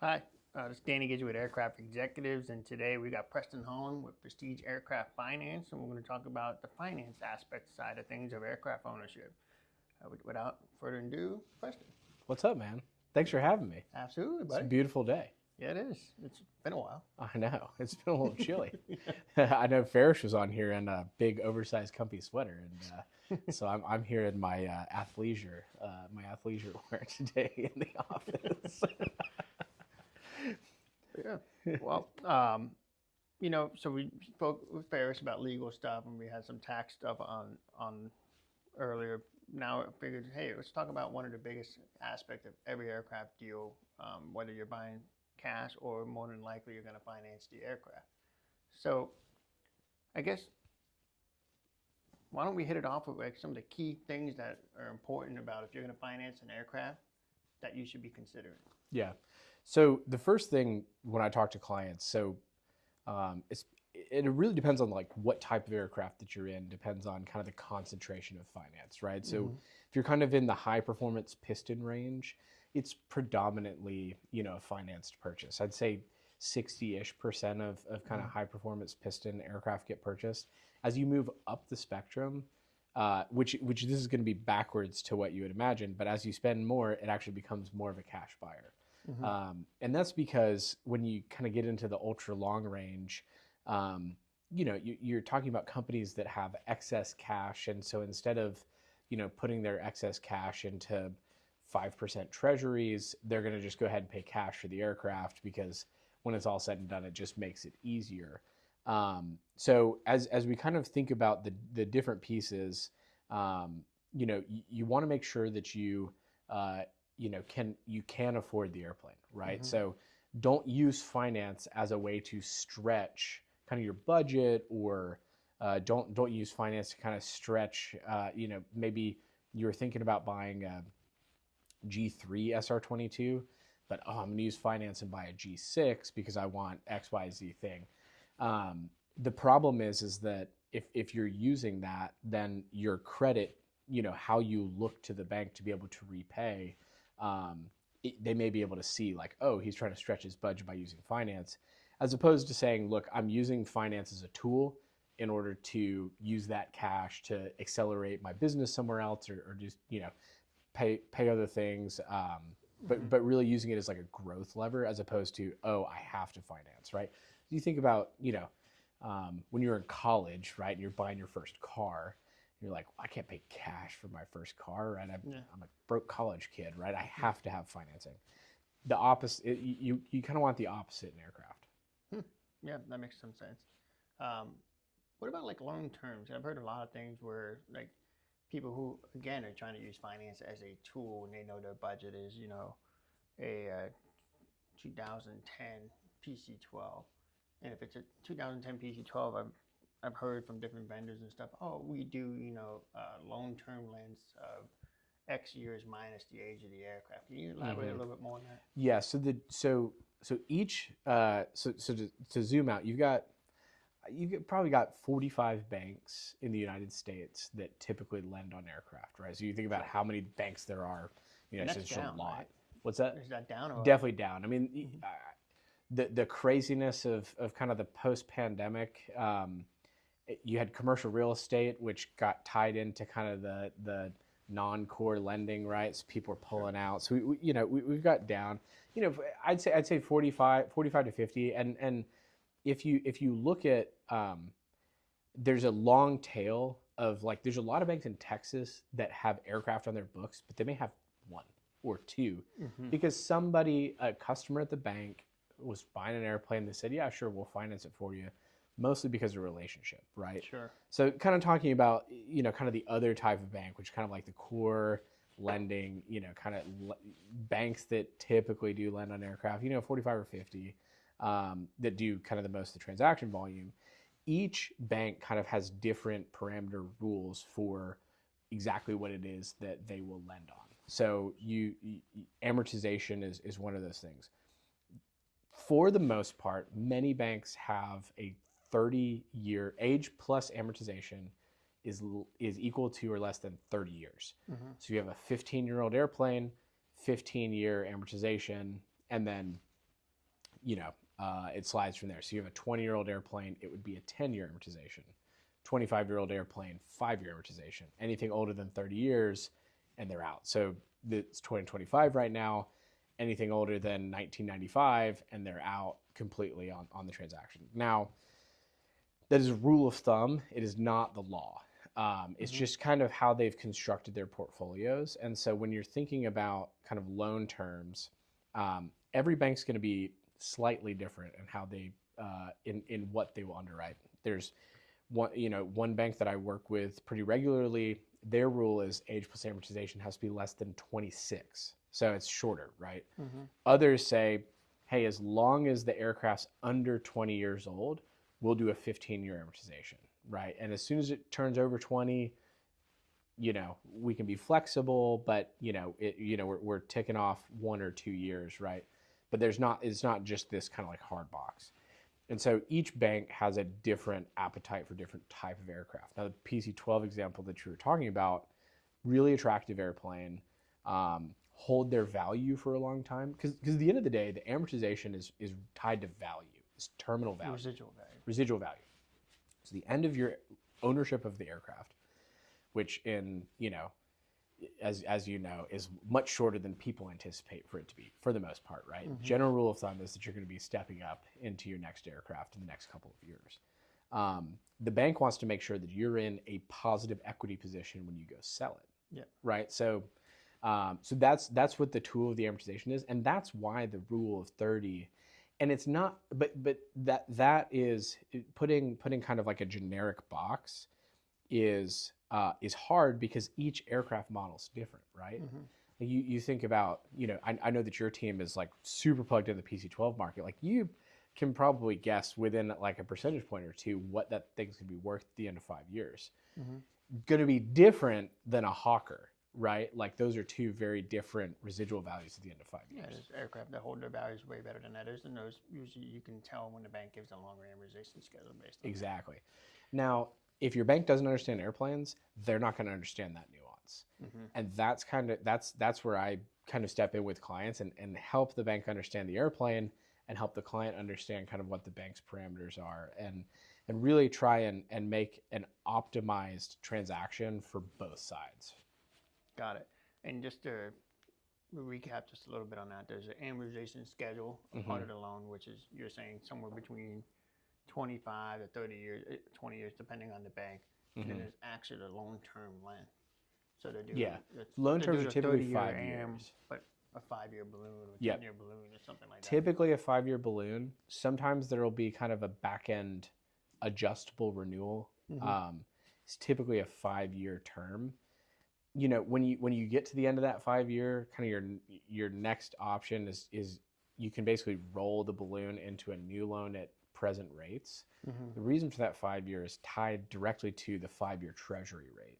Hi, this is Danny Gidge with Aircraft Executives, and today we got Preston Holland with Prestige Aircraft Finance, and we're going to talk about the finance aspect side of things of aircraft ownership. Without further ado, Preston. What's up, man? Thanks for having me. Absolutely, It's a buddy. beautiful day. Yeah, it is. It's been a while. I know. It's been a little chilly. I know Farish was on here in a big oversized comfy sweater. And so I'm here in my athleisure wear today in the office. Yeah. Well, so we spoke with Ferris about legal stuff, and we had some tax stuff on earlier. Now I figured, hey, let's talk about one of the biggest aspects of every aircraft deal, whether you're buying cash or more than likely you're going to finance the aircraft. So I guess why don't we hit it off with like some of the key things that are important about if you're going to finance an aircraft that you should be considering. Yeah. So the first thing when I talk to clients, it really depends on like what type of aircraft that you're in. Depends on kind of the concentration of finance, right? So if you're kind of in the high performance piston range, it's predominantly a financed purchase. I'd say 60-ish% of kind of high performance piston aircraft get purchased. As you move up the spectrum, which this is going to be backwards to what you would imagine, but as you spend more, it actually becomes more of a cash buyer. And that's because when you kind of get into the ultra long range, you're talking about companies that have excess cash. And so instead of, putting their excess cash into 5% treasuries, they're going to just go ahead and pay cash for the aircraft because when it's all said and done, it just makes it easier. So as we kind of think about the different pieces, you want to make sure that you can afford the airplane, right? So don't use finance as a way to stretch kind of your budget, or don't use finance to kind of stretch. Maybe you're thinking about buying a G3 SR22, but I'm going to use finance and buy a G6 because I want X Y Z thing. The problem is that if you're using that, then your credit, how you look to the bank to be able to repay, they may be able to see like, oh, he's trying to stretch his budget by using finance, as opposed to saying, look, I'm using finance as a tool in order to use that cash to accelerate my business somewhere else, or just pay other things. But really using it as like a growth lever as opposed to, oh, I have to finance, right? You think about when you're in college, right, and you're buying your first car, you're like, well, I can't pay cash for my first car, right? I'm a broke college kid, right? I have to have financing. The opposite, you kind of want the opposite in aircraft. Yeah, that makes some sense. Um, what about like long terms? I've heard a lot of things where like people who again are trying to use finance as a tool and they know their budget is a 2010 PC-12, and if it's a 2010 PC-12, I've heard from different vendors and stuff. Oh, we do long-term lengths of X years minus the age of the aircraft. Can you elaborate a little bit more on that? Yeah. So to zoom out, you've probably got 45 banks in the United States that typically lend on aircraft, right? So you think about how many banks there are, And it's that's just a down, lot. right? What's that? Is that down or up? Definitely down. I mean, the craziness of kind of the post pandemic, you had commercial real estate, which got tied into kind of the non-core lending, right? So people are pulling out. So we've got down. I'd say 45 to 50, and if you look at, there's a long tail of like, there's a lot of banks in Texas that have aircraft on their books, but they may have one or two because a customer at the bank was buying an airplane. They said, yeah, sure, we'll finance it for you, mostly because of relationship, right? Sure. So kind of talking about, kind of the other type of bank, which is kind of like the core lending, banks that typically do lend on aircraft, 45 or 50, that do kind of the most of the transaction volume. Each bank kind of has different parameter rules for exactly what it is that they will lend on. So amortization is one of those things. For the most part, many banks have a 30-year age plus amortization is equal to or less than 30 years. So you have a 15-year-old airplane, 15-year amortization, and then it slides from there. So you have a 20-year-old airplane, it would be a 10-year amortization. 25-year-old airplane, 5-year amortization. Anything older than 30 years, and they're out. So it's 2025 right now. Anything older than 1995, and they're out completely on the transaction. Now, that is a rule of thumb. It is not the law. It's just kind of how they've constructed their portfolios. And so when you're thinking about kind of loan terms, every bank's going to be slightly different in how they in what they will underwrite. There's one bank that I work with pretty regularly. Their rule is age plus amortization has to be less than 26, so it's shorter, right? Others say, hey, as long as the aircraft's under 20 years old, we'll do a 15-year amortization, right? And as soon as it turns over 20, we can be flexible, but we're ticking off 1 or 2 years, right? But it's not just this kind of like hard box. And so each bank has a different appetite for different type of aircraft. Now the PC-12 example that you were talking about, really attractive airplane, hold their value for a long time, because at the end of the day, the amortization is tied to value. It's terminal value. Residual value. So the end of your ownership of the aircraft, which as you know, is much shorter than people anticipate for it to be, for the most part, right? General rule of thumb is that you're going to be stepping up into your next aircraft in the next couple of years. The bank wants to make sure that you're in a positive equity position when you go sell it. Yeah. Right. So that's what the tool of the amortization is, and that's why the rule of 30. And it's not, but that is putting kind of like a generic box is hard because each aircraft model is different, right? Like you think about, I know that your team is like super plugged in the PC-12 market. Like you can probably guess within like a percentage point or two what that thing's gonna be worth at the end of 5 years. Going to be different than a Hawker, right? Like those are two very different residual values at the end of 5 years. Yeah, there's aircraft that hold their values way better than others, and those usually you can tell when the bank gives a longer amortization schedule based on Exactly. Now, if your bank doesn't understand airplanes, they're not going to understand that nuance. And that's where I kind of step in with clients and help the bank understand the airplane and help the client understand kind of what the bank's parameters are and really try and make an optimized transaction for both sides. Got it. And just to recap just a little bit on that, there's an amortization schedule, a part of the loan, which is, you're saying, somewhere between 25 to 30 years, 20 years, depending on the bank. And then there's actually the long-term length. So they do, loan terms are typically 5 years, but a 5-year balloon, or 10-year balloon, or something like that. Typically a 5-year balloon. Sometimes there will be kind of a back-end adjustable renewal. It's typically a 5-year term. When you get to the end of that 5 year, kind of your next option is you can basically roll the balloon into a new loan at present rates. The reason for that 5 year is tied directly to the 5-year treasury rate.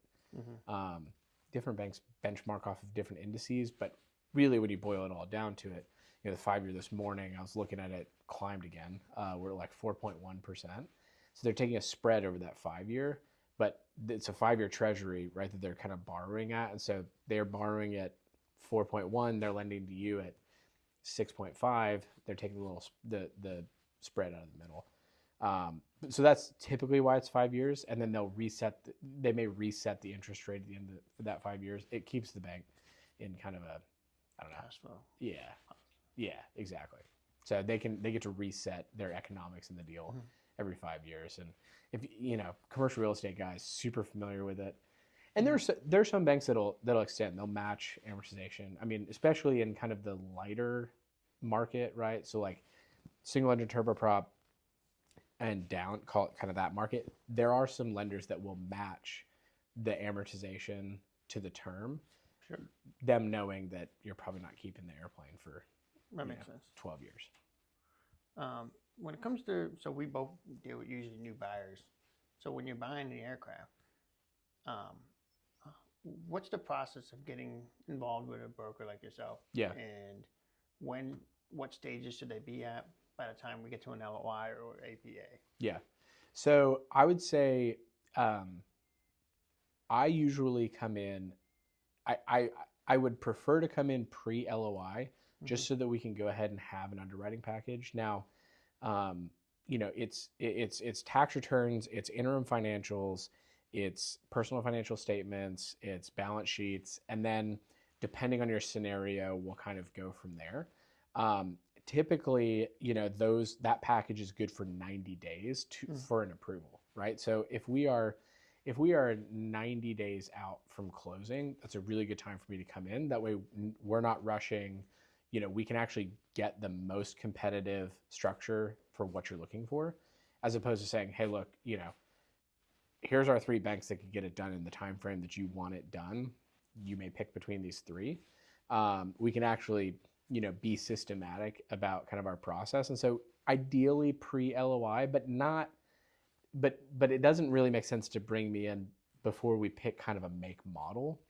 Different banks benchmark off of different indices, but really when you boil it all down to it, the 5 year this morning, I was looking at it, climbed again. We're like 4.1%. So they're taking a spread over that 5 year, but it's a 5-year treasury, right, that they're kind of borrowing at. And so they're borrowing at 4.1, they're lending to you at 6.5. They're taking the spread out of the middle. So that's typically why it's 5 years, and then they may reset the interest rate at the end of that 5 years. It keeps the bank in kind of a, I don't know. Cash flow. Yeah, exactly. So they get to reset their economics in the deal every 5 years. And if commercial real estate guys super familiar with it. And there's some banks that'll extend, they'll match amortization. I mean, especially in kind of the lighter market, right? So like single engine turboprop and down, call it kind of that market. There are some lenders that will match the amortization to the term. Sure. Them knowing that you're probably not keeping the airplane for that makes sense. 12 years. When it comes to, so we both deal with usually new buyers. So when you're buying the aircraft, what's the process of getting involved with a broker like yourself? Yeah. And what stages should they be at by the time we get to an LOI or APA? Yeah. So I would say I usually come in, I would prefer to come in pre-LOI, just so that we can go ahead and have an underwriting package. Now, it's tax returns, it's interim financials, it's personal financial statements, it's balance sheets, and then depending on your scenario, we'll kind of go from there. Typically, that package is good for 90 days for an approval, right? So if we are 90 days out from closing, that's a really good time for me to come in. That way we're not rushing. We can actually get the most competitive structure for what you're looking for, as opposed to saying, hey, look, here's our 3 banks that could get it done in the time frame that you want it done. You may pick between these 3. We can actually be systematic about kind of our process. And so ideally pre-LOI, but it doesn't really make sense to bring me in before we pick kind of a make model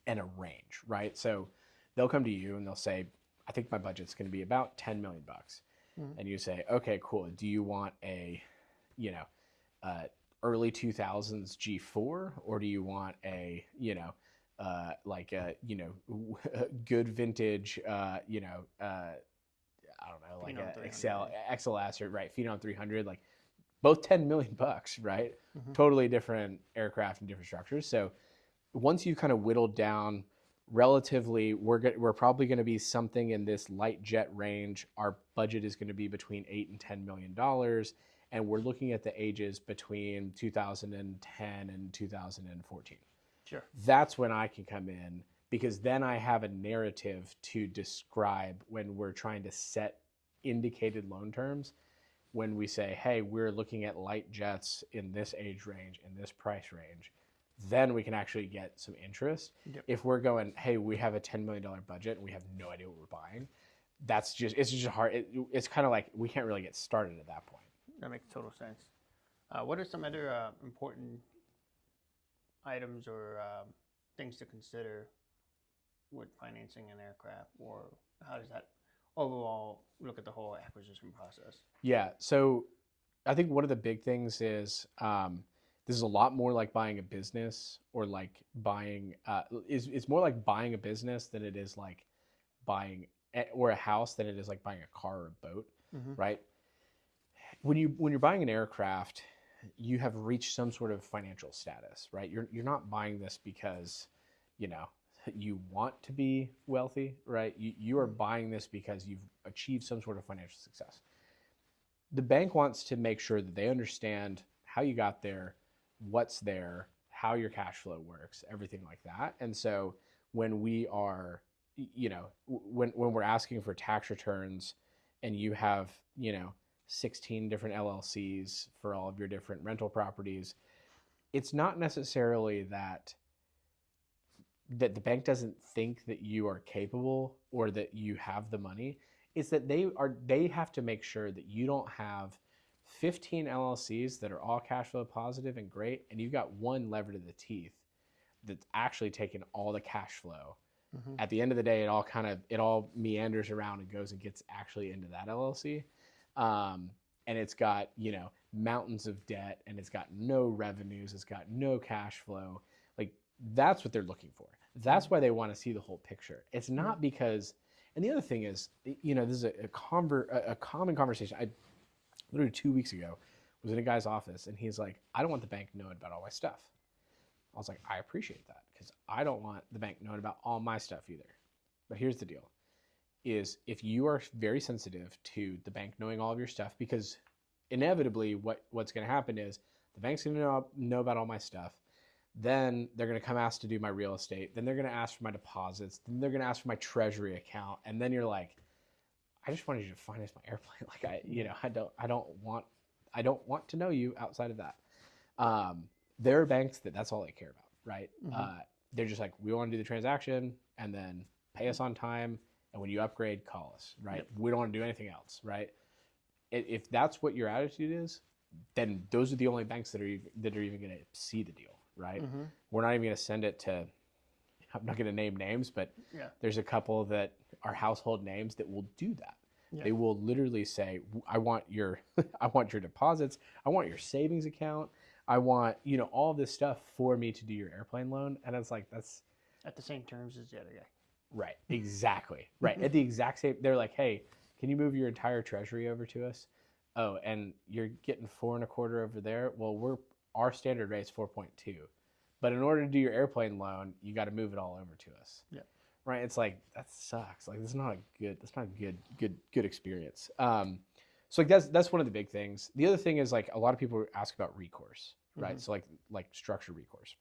and a range, right? So they'll come to you and they'll say, I think my budget's going to be about $10 million. And you say, okay, cool. Do you want a early 2000s G4, or do you want a, good vintage, I don't know, like a XLS or Phenom 300, like both $10 million, right? Totally different aircraft and different structures. So once you kind of whittled down relatively, we're probably going to be something in this light jet range. Our budget is going to be between $8 and $10 million. And we're looking at the ages between 2010 and 2014. Sure. That's when I can come in, because then I have a narrative to describe when we're trying to set indicated loan terms. When we say, hey, we're looking at light jets in this age range, in this price range, then we can actually get some interest. Yep. If we're going, hey, we have a $10 million budget and we have no idea what we're buying, it's just hard. It's kind of like we can't really get started at that point. That makes total sense. What are some other important items or things to consider with financing an aircraft, or how does that overall look at the whole acquisition process? Yeah, so I think one of the big things is this is a lot more like buying a business, or like buying it's more like buying a business than it is like buying or a house than it is like buying a car or a boat, right? When you're buying an aircraft, you have reached some sort of financial status, right? You're not buying this because you want to be wealthy, right? You are buying this because you've achieved some sort of financial success. The bank wants to make sure that they understand how you got there, what's there, how your cash flow works, everything like that. And so when we are, when we're asking for tax returns and you have, 16 different LLCs for all of your different rental properties, it's not necessarily that the bank doesn't think that you are capable or that you have the money. It's that they have to make sure that you don't have 15 LLCs that are all cash flow positive and great, and you've got one lever to the teeth that's actually taking all the cash flow. At the end of the day, it all meanders around and goes and gets actually into that LLC. And it's got, mountains of debt, and it's got no revenues. It's got no cash flow. Like, that's what they're looking for. That's why they want to see the whole picture. It's not because, and the other thing is, this is a common conversation. I literally 2 weeks ago was in a guy's office, and he's like, I don't want the bank knowing about all my stuff. I was like, I appreciate that, because I don't want the bank knowing about all my stuff either. But here's the deal. Is if you are very sensitive to the bank knowing all of your stuff, because inevitably what's going to happen is the bank's going to know about all my stuff. Then they're going to come ask to do my real estate. Then they're going to ask for my deposits. Then they're going to ask for my treasury account. And then you're like, I just wanted you to finance my airplane. Like I don't want to know you outside of that. There are banks that's all they care about, right? They're just like, we want to do the transaction and then pay us on time. And when you upgrade, call us, right? Yep. We don't want to do anything else, right? If that's what your attitude is, then those are the only banks that are even going to see the deal, right? We're not even going to send it to, I'm not going to name names, but there's a couple that are household names that will do that. Yeah. They will literally say, I want your deposits. I want your savings account. I want, all this stuff for me to do your airplane loan. And it's like, that's at the same terms as the other guy. Right. Exactly. Right. At the exact same, they're like, hey, can you move your entire treasury over to us? Oh, and you're getting 4.25 over there. Well, our standard rate's 4.2, but in order to do your airplane loan, you got to move it all over to us. Yeah. Right. It's like, that sucks. Like, that's not a good experience. So like that's one of the big things. The other thing is, like, a lot of people ask about recourse, right? So like structured recourse.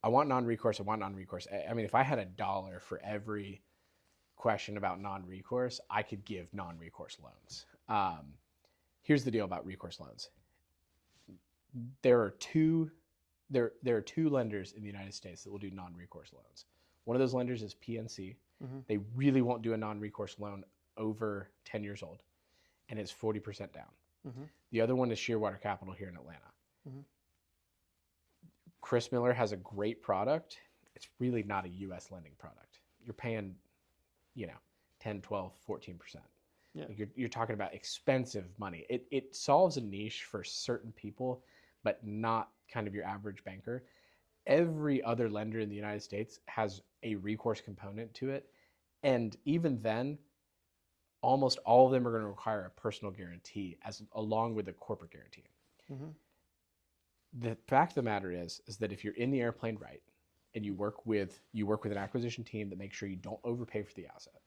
I want non-recourse. I mean, if I had $1 for every question about non-recourse, I could give non-recourse loans. Here's the deal about recourse loans. There are two lenders in the United States that will do non-recourse loans. One of those lenders is PNC. They really won't do a non-recourse loan over 10 years old, and it's 40% down. The other one is Shearwater Capital here in Atlanta. Chris Miller has a great product. It's really not a U.S. lending product. You're paying, 10, 12, 14%. Yeah. Like you're talking about expensive money. It solves a niche for certain people, but not kind of your average banker. Every other lender in the United States has a recourse component to it. And even then, almost all of them are going to require a personal guarantee along with a corporate guarantee. The fact of the matter is that if you're in the airplane right, and you work with an acquisition team that makes sure you don't overpay for the asset,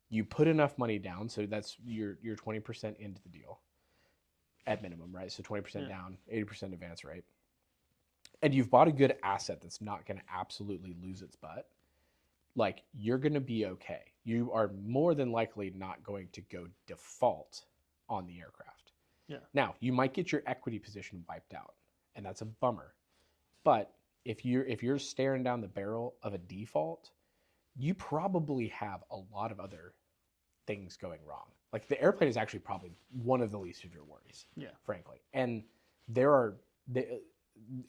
you put enough money down, so that's your 20% into the deal at minimum, right? So 20% down, 80% advance rate, and you've bought a good asset that's not going to absolutely lose its butt. Like, you're going to be okay. You are more than likely not going to go default on the aircraft. Yeah. Now, you might get your equity position wiped out, and that's a bummer. But if you're staring down the barrel of a default, you probably have a lot of other things going wrong. Like, the airplane is actually probably one of the least of your worries, frankly. And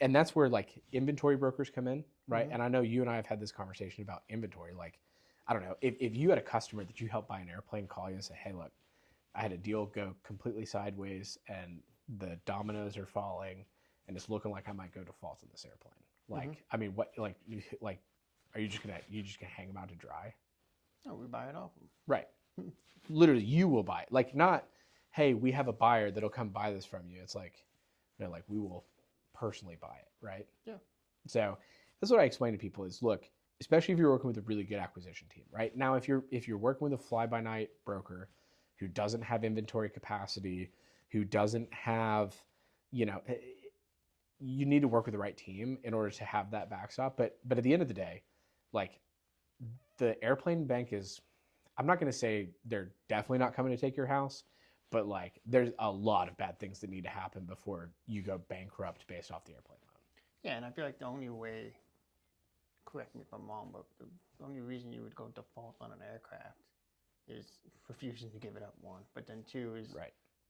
and that's where, like, inventory brokers come in, right? And I know you and I have had this conversation about inventory. Like, I don't know, if you had a customer that you helped buy an airplane call you and say, hey, look, I had a deal go completely sideways and the dominoes are falling and it's looking like I might go default on this airplane. Like, I mean, what, like, are you just gonna hang them out to dry? No, we buy it off them. Right. Literally, you will buy it. Like, not, hey, we have a buyer that'll come buy this from you. It's like, like, we will personally buy it, right? Yeah. So that's what I explain to people is, look, especially if you're working with a really good acquisition team, right? Now, if you're working with a fly-by-night broker who doesn't have inventory capacity, who doesn't have, you need to work with the right team in order to have that backstop. But at the end of the day, like, the airplane bank is, I'm not going to say they're definitely not coming to take your house, but, like, there's a lot of bad things that need to happen before you go bankrupt based off the airplane loan. Yeah, and I feel like the only way, correct me if I'm wrong, but the only reason you would go default on an aircraft is refusing to give it up, one. But then two is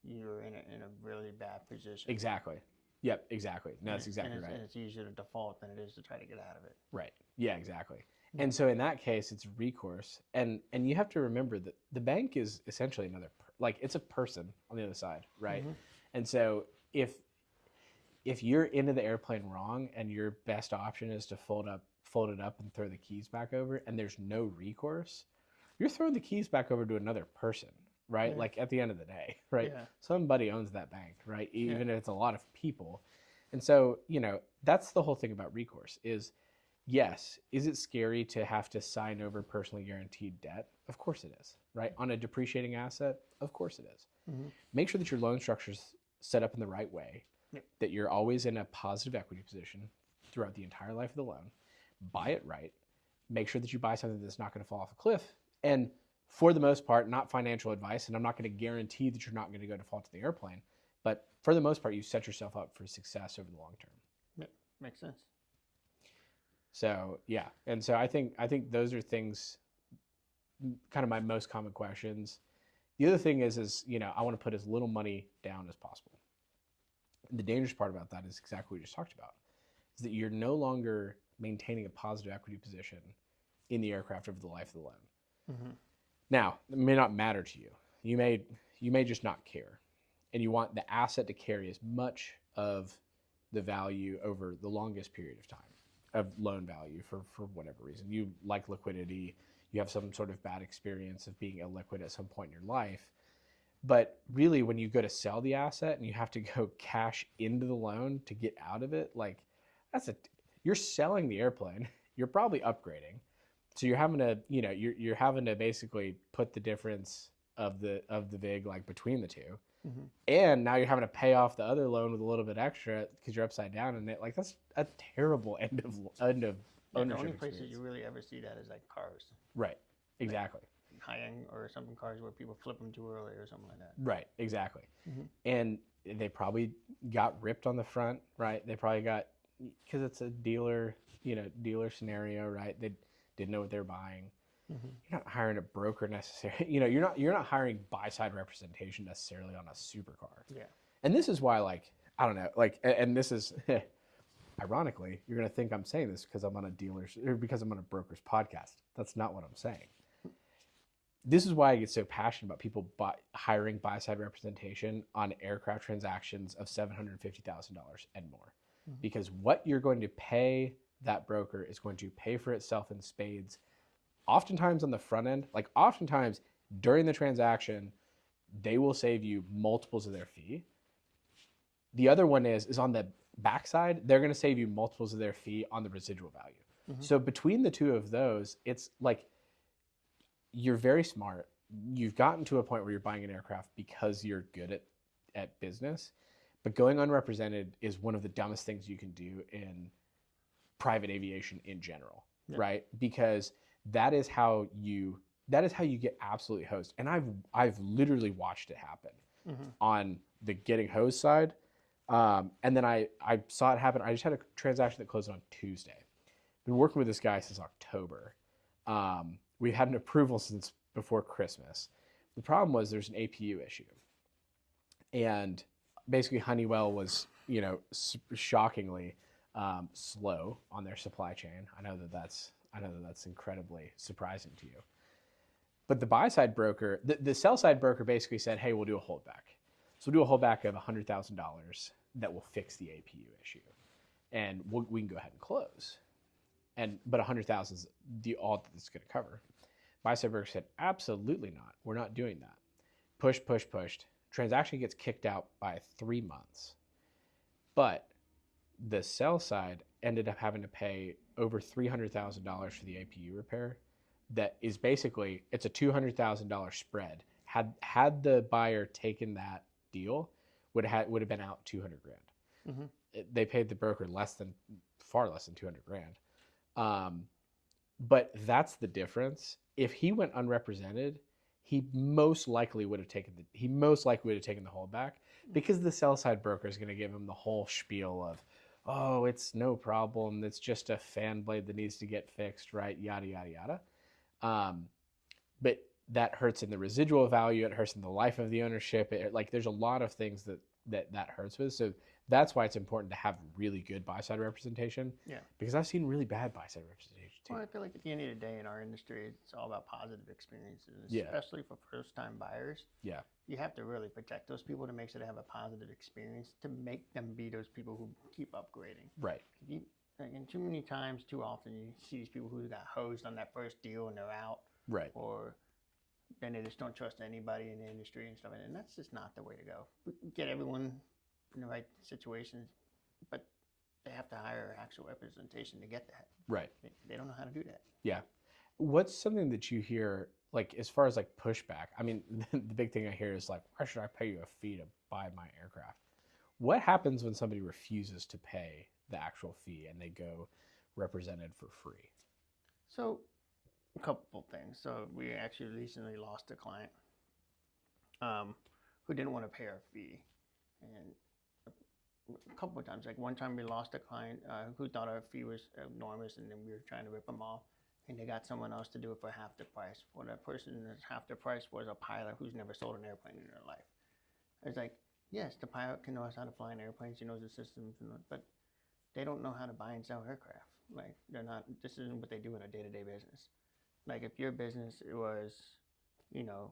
you're in a really bad position. Exactly. Yep, exactly. No, that's exactly right. And it's easier to default than it is to try to get out of it. Right. Yeah, exactly. And so in that case, it's recourse. And you have to remember that the bank is essentially another, it's a person on the other side, right? And so if you're into the airplane wrong and your best option is to fold it up and throw the keys back over and there's no recourse, you're throwing the keys back over to another person, right? Like, at the end of the day, right? Yeah. Somebody owns that bank, right? Even if it's a lot of people. And so, that's the whole thing about recourse is, yes, is it scary to have to sign over personally guaranteed debt? Of course it is, right? On a depreciating asset, of course it is. Make sure that your loan structure is set up in the right way, that you're always in a positive equity position throughout the entire life of the loan. Buy it right. Make sure that you buy something that's not going to fall off a cliff. And for the most part, not financial advice, and I'm not going to guarantee that you're not going to go default to the airplane, but for the most part, you set yourself up for success over the long term. Yeah, makes sense. So, yeah. And so I think those are things, kind of my most common questions. The other thing is, I want to put as little money down as possible. And the dangerous part about that is exactly what we just talked about, is that you're no longer maintaining a positive equity position in the aircraft over the life of the loan. Now, it may not matter to you. You may just not care. And you want the asset to carry as much of the value over the longest period of time. of loan value for whatever reason. You like liquidity, you have some sort of bad experience of being illiquid at some point in your life. But really, when you go to sell the asset and you have to go cash into the loan to get out of it, like you're selling the airplane, you're probably upgrading. So you're having to, you're having to basically put the difference of the VIG like between the two. Mm-hmm. And now you're having to pay off the other loan with a little bit extra because you're upside down in it. Like that's a terrible end of ownership. The only places experience. you really ever see that is like cars. Right. Exactly. Like high-end or some cars where people flip them too early or something like that. Right. Exactly. Mm-hmm. And they probably got ripped on the front, right? They probably got, because it's a dealer scenario, right? They didn't know what they're buying. Mm-hmm. You're not hiring a broker necessarily. You're not hiring buy-side representation necessarily on a supercar. Yeah. And this is why, like, I don't know, like, and this is, ironically, you're going to think I'm saying this because I'm on a broker's podcast. That's not what I'm saying. This is why I get so passionate about people hiring buy-side representation on aircraft transactions of $750,000 and more. Mm-hmm. Because what you're going to pay that broker is going to pay for itself in spades. Oftentimes on the front end, like oftentimes during the transaction, they will save you multiples of their fee. The other one is on the backside, they're going to save you multiples of their fee on the residual value. Mm-hmm. So between the two of those, it's like you're very smart. You've gotten to a point where you're buying an aircraft because you're good at business, but going unrepresented is one of the dumbest things you can do in private aviation in general, right? Because that is how you get absolutely hosed. And I've literally watched it happen on the getting hosed side. And then I saw it happen. I just had a transaction that closed on Tuesday. Been working with this guy since October. We had an approval since before Christmas. The problem was there's an APU issue. And basically Honeywell was, shockingly slow on their supply chain. I know that that's incredibly surprising to you. But the buy-side broker, the sell-side broker basically said, hey, we'll do a holdback. So we'll do a holdback of $100,000 that will fix the APU issue. And we can go ahead and close. But 100,000 is all that it's going to cover. Buy-side broker said, absolutely not. We're not doing that. Pushed. Transaction gets kicked out by 3 months. But the sell side ended up having to pay over $300,000 for the APU repair. That is basically, it's a $200,000 spread. Had the buyer taken that deal, would have been out $200,000. Mm-hmm. They paid the broker far less than $200,000. But that's the difference. If he went unrepresented, he most likely would have taken the holdback, because the sell side broker is going to give him the whole spiel of, oh, it's no problem. It's just a fan blade that needs to get fixed, right? Yada, yada, yada. But that hurts in the residual value. It hurts in the life of the ownership. There's a lot of things that hurts with. So that's why it's important to have really good buy-side representation. Yeah. Because I've seen really bad buy-side representation too. Well, I feel like at the end of the day in our industry, it's all about positive experiences, especially for first-time buyers. Yeah. You have to really protect those people to make sure they have a positive experience, to make them be those people who keep upgrading. Right. And too many times, too often, you see these people who got hosed on that first deal and they're out. Right. Or then they just don't trust anybody in the industry and stuff. And that's just not the way to go. We can get everyone in the right situations, but they have to hire actual representation to get that. Right. They don't know how to do that. Yeah. What's something that you hear, like, as far as like pushback? I mean, the big thing I hear is like, why should I pay you a fee to buy my aircraft? What happens when somebody refuses to pay the actual fee and they go represented for free? So, a couple things. So we actually recently lost a client who didn't want to pay our fee, and a couple of times, like one time we lost a client who thought our fee was enormous, and then we were trying to rip them off, and they got someone else to do it for half the price. Well, that person that's half the price was a pilot who's never sold an airplane in their life. It's like, yes, the pilot knows how to fly an airplane, she knows the systems, but they don't know how to buy and sell aircraft. Like, this isn't what they do in a day-to-day business. Like, if your business was, the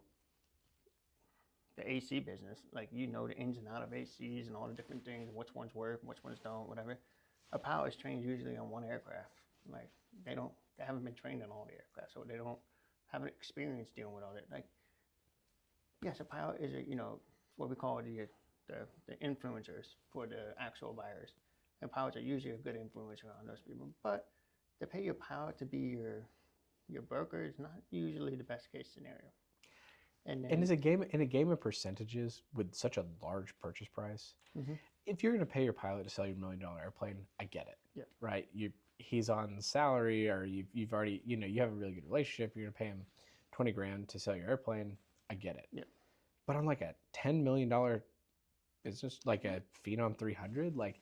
AC business, like, the ins and outs of ACs and all the different things, which ones work, which ones don't, whatever. a pilot is trained usually on one aircraft. Like they haven't been trained on all the aircraft, so they don't have an experience dealing with all that. Like yes, a pilot is what we call the influencers for the actual buyers. And pilots are usually a good influencer on those people. But to pay your pilot to be your broker is not usually the best case scenario. And then, in a game of percentages with such a large purchase price, if you're going to pay your pilot to sell your $1 million airplane, I get it. Yeah. Right. He's on salary, or you've already you have a really good relationship. You're going to pay him $20,000 to sell your airplane. I get it. Yeah. But on like a $10 million business, like a Phenom 300, like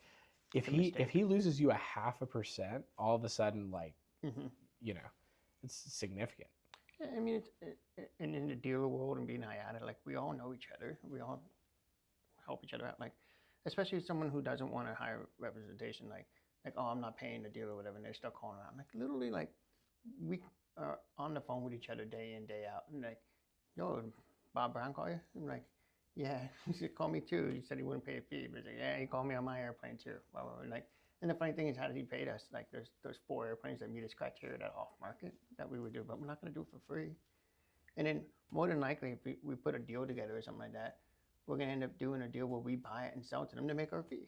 if he loses you 0.5%, all of a sudden, like it's significant. Yeah, I mean, and in the dealer world and being high at it, like we all know each other. We all help each other out. Like, especially someone who doesn't want to hire representation, like oh, I'm not paying the dealer or whatever, and they start calling around. Like literally, like we are on the phone with each other day in, day out, and like, yo, Bob Brown call you? I'm like, yeah. He said, call me too. He said he wouldn't pay a fee, but he's like, yeah, he called me on my airplane too. Well, like, and the funny thing is, how did he pay us? Like, there's 4 airplanes that meet his criteria that off market that we would do, but we're not going to do it for free. And then more than likely, if we put a deal together or something like that, we're going to end up doing a deal where we buy it and sell it to them to make our fee.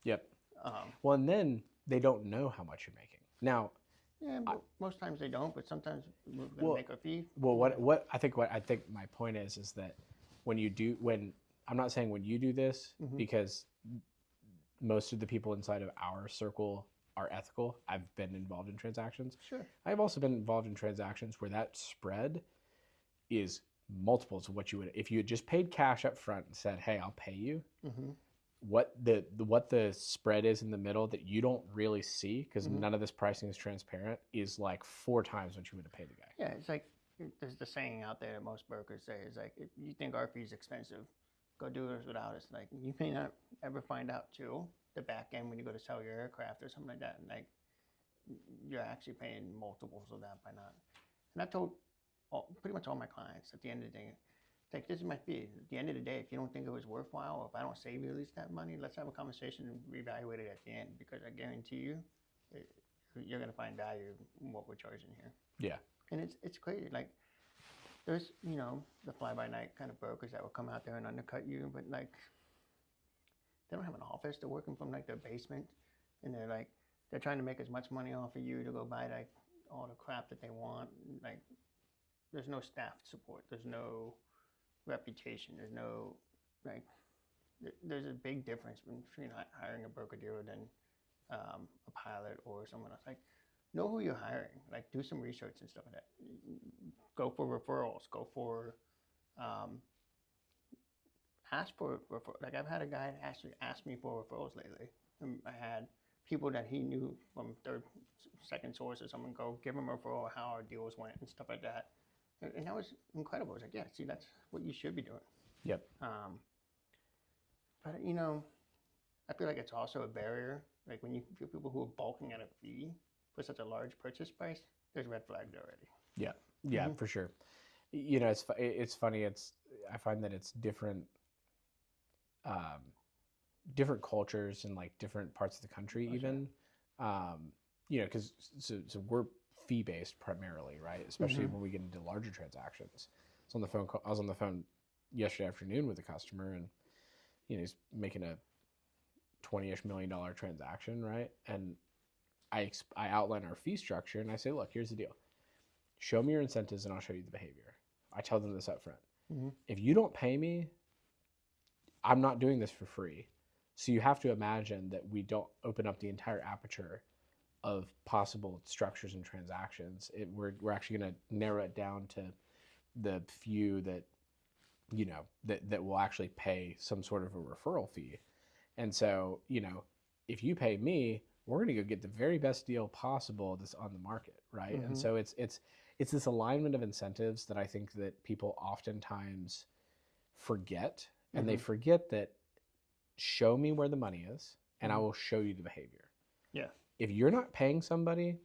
Yep. Well, and then they don't know how much you're making. Now, yeah, but most times they don't, but sometimes we're going to make our fee. Well, what I think my point is that I'm not saying when you do this, because most of the people inside of our circle are ethical. I've been involved in transactions. Sure. I've also been involved in transactions where that spread is multiples of what you would if you had just paid cash up front and said, "Hey, I'll pay you." What the spread is in the middle that you don't really see because none of this pricing is transparent is like 4 times what you would have paid the guy. Yeah, it's like there's the saying out there that most brokers say is like, if you think our fee is expensive, go do this without us. Like you may not ever find out till the back end when you go to sell your aircraft or something like that, and like you're actually paying multiples of that by not. And I told pretty much all my clients at the end of the day, like, this is my fee. At the end of the day, if you don't think it was worthwhile, or if I don't save you at least that money, let's have a conversation and reevaluate it at the end, because I guarantee you, you're going to find value in what we're charging here. Yeah. And it's crazy. Like, there's, the fly-by-night kind of brokers that will come out there and undercut you, but, like, they don't have an office. They're working from, like, their basement, and they're trying to make as much money off of you to go buy, like, all the crap that they want. Like, there's no staff support. There's no reputation. There's no, like, there's a big difference between hiring a broker dealer than a pilot or someone else. Like, know who you're hiring. Like, do some research and stuff like that. Go for referrals. Go for ask for referrals. Like, I've had a guy actually ask me for referrals lately. I had people that he knew from third, second source or someone go give him a referral of how our deals went and stuff like that. And that was incredible. I was like, yeah, see, that's what you should be doing. Yep. But, I feel like it's also a barrier. Like, when you feel people who are bulking at a fee for such a large purchase price, there's red flags already. Yeah. Yeah, for sure. It's funny. I find that it's different cultures in, like, different parts of the country, even. Because so we're fee-based primarily, right? Especially when we get into larger transactions. So I was on the phone yesterday afternoon with a customer, and he's making a $20-ish million transaction, right? And I outline our fee structure, and I say, look, here's the deal. Show me your incentives, and I'll show you the behavior. I tell them this up front. If you don't pay me, I'm not doing this for free. So you have to imagine that we don't open up the entire aperture of possible structures and transactions. We're actually going to narrow it down to the few that that will actually pay some sort of a referral fee. And so if you pay me, we're going to go get the very best deal possible that's on the market, right? And so it's this alignment of incentives that I think that people oftentimes forget, and they forget that show me where the money is, and I will show you the behavior. Yeah. If you're not paying somebody,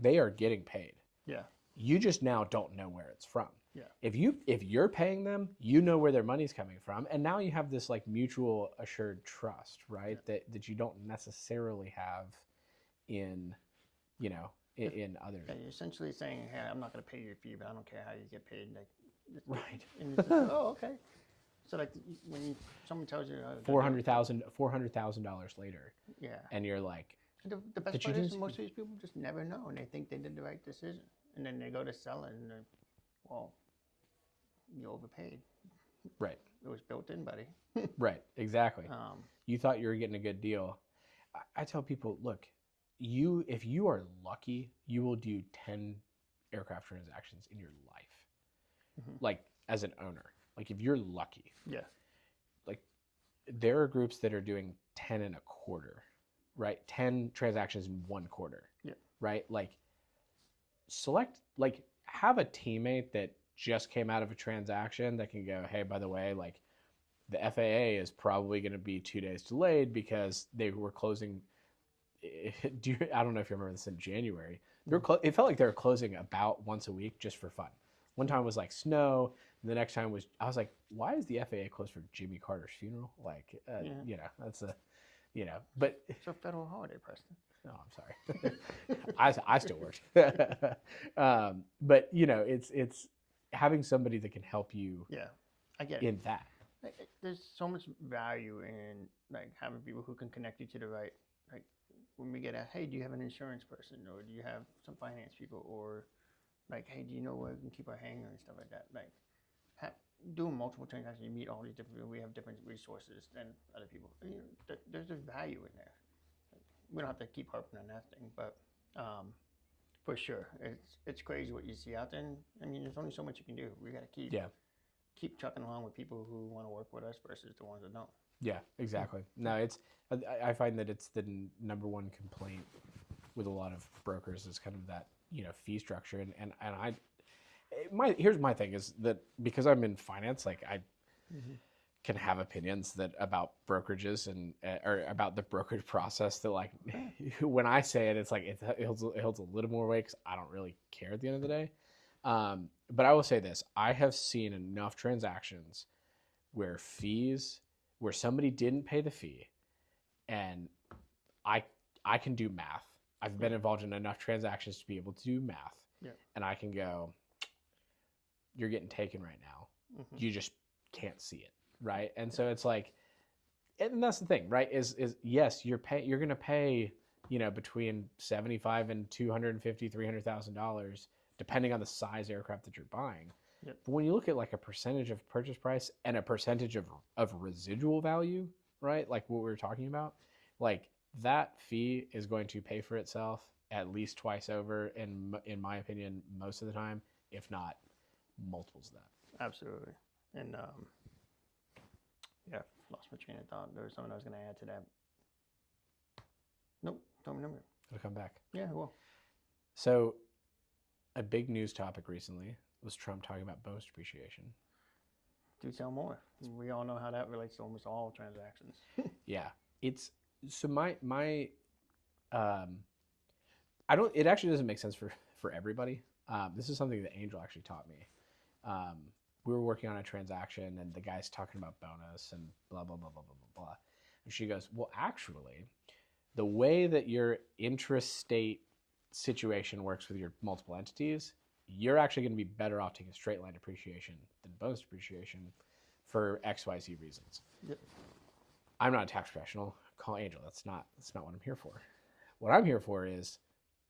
they are getting paid. Yeah. You just now don't know where it's from. Yeah. If you're paying them, you know where their money's coming from, and now you have this, like, mutual assured trust, right? That you don't necessarily have in, you know, in other. Yeah, you're essentially saying, hey, I'm not going to pay your fee, but I don't care how you get paid. Like, Right. and it's just, oh, okay. So like when someone tells you $400,000 later, yeah, and you're like, the best part is most of these people just never know, and they think they did the right decision, and then they go to sell it, and they're, well, you overpaid. right, It was built in, buddy. right, exactly. You thought you were getting a good deal. I tell people, look, if you are lucky, you will do 10 aircraft transactions in your life, like as an owner. Like if you're lucky, yeah, like there are groups that are doing 10 and a quarter, right? 10 transactions in 1 quarter, yeah, right? Like have a teammate that just came out of a transaction that can go, hey, by the way, like the FAA is probably going to be 2 days delayed because they were closing. I don't know if you remember this in January. It felt like they were closing about once a week just for fun. One time was like snow. And the next time was, I was like, why is the FAA closed for Jimmy Carter's funeral? Like, you know, that's but it's a federal holiday, Preston. no, I'm sorry. I still work. But you know, it's having somebody that can help you. Yeah, I get in that. There's so much value in like having people who can connect you to the right. Like when we get asked, hey, do you have an insurance person, or do you have some finance people, or like, hey, do you know where we can keep our hangar and stuff like that? Like, doing multiple transactions, you meet all these different people. We have different resources than other people. And, you know, there's a value in there. We don't have to keep harping on that thing, but for sure, it's crazy what you see out there. And, I mean, there's only so much you can do. We got to keep chucking along with people who want to work with us versus the ones that don't. Yeah, exactly. No, I find that it's the number one complaint with a lot of brokers is kind of that, you know, fee structure. And here's my thing is that because I'm in finance, like I can have opinions about brokerages and or about the brokerage process that like when I say it, it's like it holds a little more weight because I don't really care at the end of the day. But I will say this: I have seen enough transactions where somebody didn't pay the fee, and I can do math. I've been involved in enough transactions to be able to do math, and I can go, you're getting taken right now. You just can't see it, right? And so it's like, and that's the thing, right? Is yes, you're going to pay, you know, between $75,000 and $250,000, $300,000, depending on the size aircraft that you're buying. But when you look at like a percentage of purchase price and a percentage of residual value, right? Like what we were talking about, like that fee is going to pay for itself at least twice over, in my opinion, most of the time, if not multiples of that. Absolutely. And lost my train of thought. There was something I was going to add to that. Nope, don't remember. It'll come back. Yeah, well. So a big news topic recently was Trump talking about bonus depreciation. Do tell more. We all know how that relates to almost all transactions. Yeah. It's so it actually doesn't make sense for everybody. This is something that Angel actually taught me. We were working on a transaction and the guy's talking about bonus and blah, blah, blah, blah, blah, blah, blah. And she goes, well, actually, the way that your intrastate situation works with your multiple entities, you're actually going to be better off taking straight line depreciation than bonus depreciation for XYZ reasons. Yep. I'm not a tax professional. Call Angel. That's not what I'm here for. What I'm here for is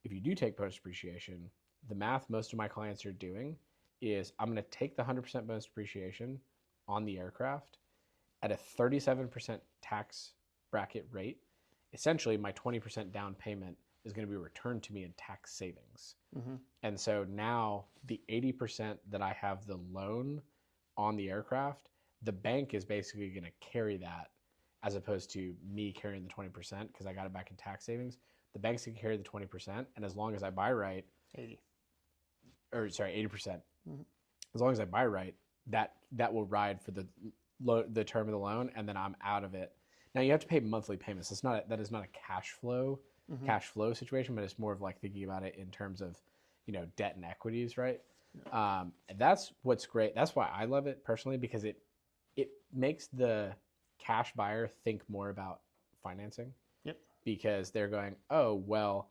if you do take bonus depreciation, the math most of my clients are doing is I'm going to take the 100% bonus depreciation on the aircraft at a 37% tax bracket rate. Essentially, my 20% down payment is going to be returned to me in tax savings. And so now the 80% that I have the loan on the aircraft, the bank is basically going to carry that as opposed to me carrying the 20% because I got it back in tax savings. The bank's going to carry the 20%, and as long as I buy right, 80%. As long as I buy right, that will ride for the term of the loan, and then I'm out of it. Now you have to pay monthly payments. That is not a cash flow situation, but it's more of like thinking about it in terms of, you know, debt and equities, right? And that's what's great. That's why I love it personally, because it makes the cash buyer think more about financing. Yep. Because they're going, oh, well,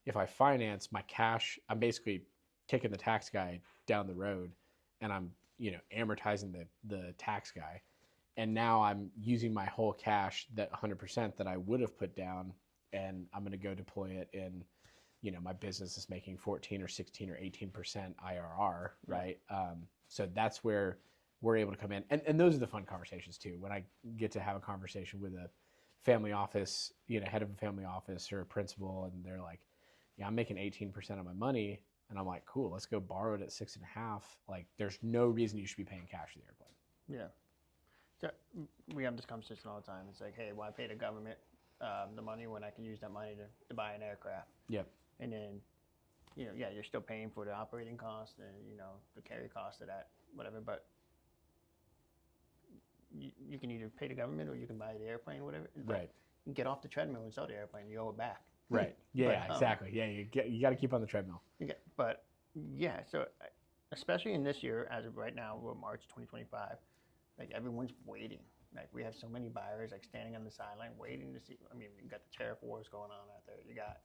If I finance my cash, I'm basically kicking the tax guy down the road, and I'm amortizing the tax guy, and now I'm using my whole cash, that 100% that I would have put down, and I'm going to go deploy it in, my business is making 14 or 16 or 18% IRR, right? So that's where we're able to come in, and those are the fun conversations too. When I get to have a conversation with a family office, head of a family office or a principal, and they're like, yeah, I'm making 18% of my money. And I'm like, cool, let's go borrow it at 6.5. Like, there's no reason you should be paying cash for the airplane. Yeah. So we have this conversation all the time. It's like, hey, why pay the government the money when I can use that money to buy an aircraft? Yep. And then, yeah, you're still paying for the operating cost and, the carry cost of that, whatever. But you can either pay the government or you can buy the airplane, whatever. Right. You get off the treadmill and sell the airplane. You owe it back. Right. Yeah, exactly. Yeah, you got to keep on the treadmill. But yeah, so especially in this year, as of right now, we're March 2025. Like, everyone's waiting. Like, we have so many buyers like standing on the sideline waiting to see. I mean, you got the tariff wars going on out there. You got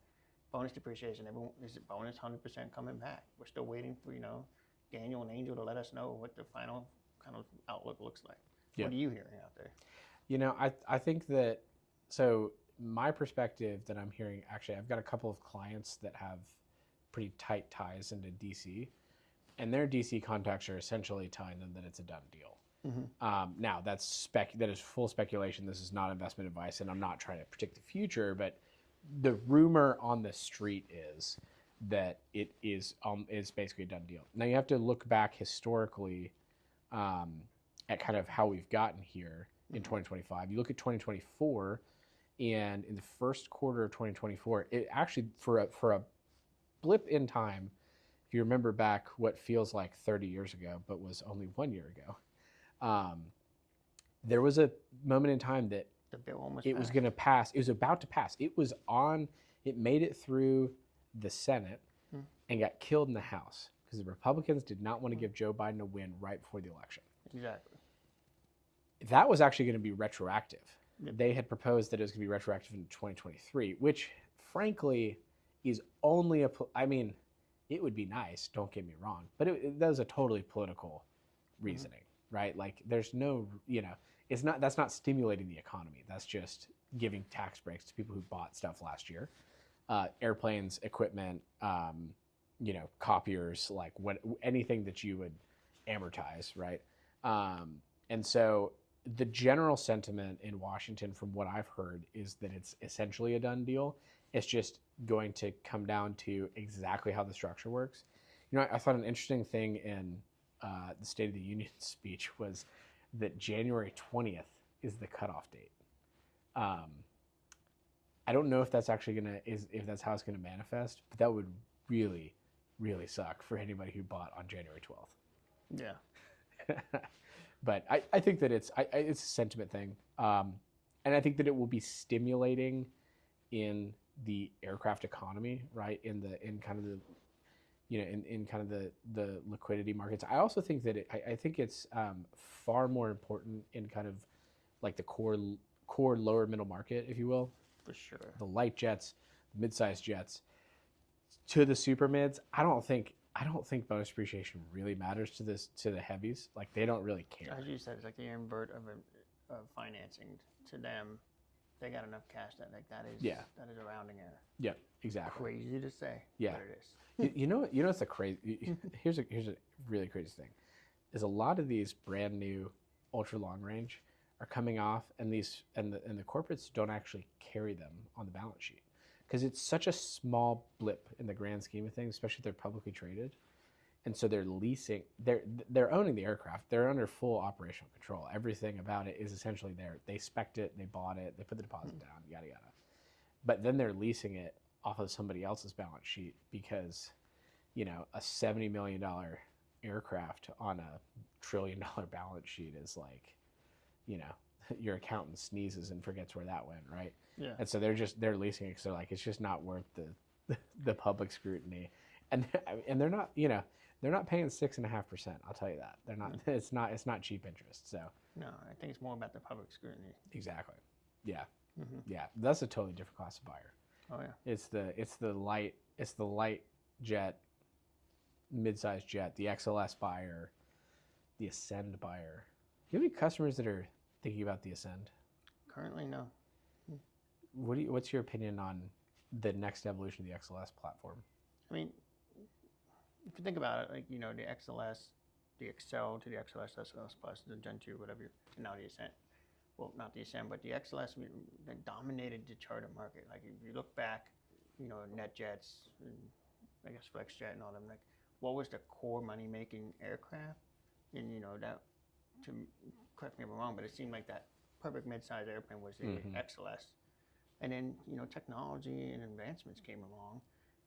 bonus depreciation. Everyone is it bonus 100% coming back. We're still waiting for Daniel and Angel to let us know what the final kind of outlook looks like. Yep. What are you hearing out there? I think that, so my perspective that I'm hearing, actually, I've got a couple of clients that have pretty tight ties into DC, and their DC contacts are essentially telling them that it's a done deal. Mm-hmm. Now, that is full speculation. This is not investment advice, and I'm not trying to predict the future, but the rumor on the street is that it is basically a done deal. Now, you have to look back historically at kind of how we've gotten here in 2025. You look at 2024, and in the first quarter of 2024, it actually, for a blip in time, if you remember back what feels like 30 years ago, but was only 1 year ago, there was a moment in time that the bill almost was going to pass. It was about to pass. It made it through the Senate and got killed in the House because the Republicans did not want to give Joe Biden a win right before the election. Exactly. That was actually going to be retroactive. They had proposed that it was going to be retroactive in 2023, which frankly is only it would be nice, don't get me wrong, but that was a totally political reasoning, right? Like, there's no, that's not stimulating the economy. That's just giving tax breaks to people who bought stuff last year. Airplanes, equipment, copiers, like anything that you would amortize, right? And so the general sentiment in Washington, from what I've heard, is that it's essentially a done deal. It's just going to come down to exactly how the structure works. I thought an interesting thing in the State of the Union speech was that January 20th is the cutoff date. I don't know if that's actually if that's how it's gonna manifest, but that would really, really suck for anybody who bought on January 12th. Yeah. But I think that it's a sentiment thing, and I think that it will be stimulating in the aircraft economy, right? In kind of the liquidity markets. I also think that I think it's far more important in kind of like the core lower middle market, if you will. For sure. The light jets, the mid-sized jets, to the super mids. I don't think bonus depreciation really matters to the heavies. Like, they don't really care. As you said, it's like the invert of financing. To them, they got enough cash that that is a rounding error. Yeah, exactly. Crazy to say, yeah, but it is. you know what's the crazy? Here's a really crazy thing. Is a lot of these brand new ultra long range are coming off, and the corporates don't actually carry them on the balance sheet, because it's such a small blip in the grand scheme of things, especially if they're publicly traded. And so they're leasing, they're owning the aircraft. They're under full operational control. Everything about it is essentially there. They spec'd it, they bought it, they put the deposit down, yada, yada. But then they're leasing it off of somebody else's balance sheet because, a $70 million aircraft on a $1 trillion balance sheet is like, your accountant sneezes and forgets where that went, right? Yeah. And so they're leasing it because they're like, it's just not worth the public scrutiny, and they're not they're not paying 6.5%. I'll tell you that they're not. It's not cheap interest. So no, I think it's more about the public scrutiny. Exactly. Yeah. Mm-hmm. Yeah. That's a totally different class of buyer. Oh yeah. It's the light jet, mid-sized jet, the XLS buyer, the Ascend buyer. Do you have any customers that are thinking about the Ascend? Currently, no. What's your opinion on the next evolution of the XLS platform? I mean, if you think about it, like, you know, the XLS, the Excel to the XLS, XLS Plus, the Gen 2, whatever, and now the Ascent. Well, not the Ascent, but the XLS, I mean, they dominated the charter market. Like, if you look back, you know, NetJets and I guess FlexJet and all them, like, what was the core money-making aircraft? And, you know, that, to correct me if I'm wrong, but it seemed like that perfect mid-size airplane was the XLS. And then, you know, technology and advancements came along,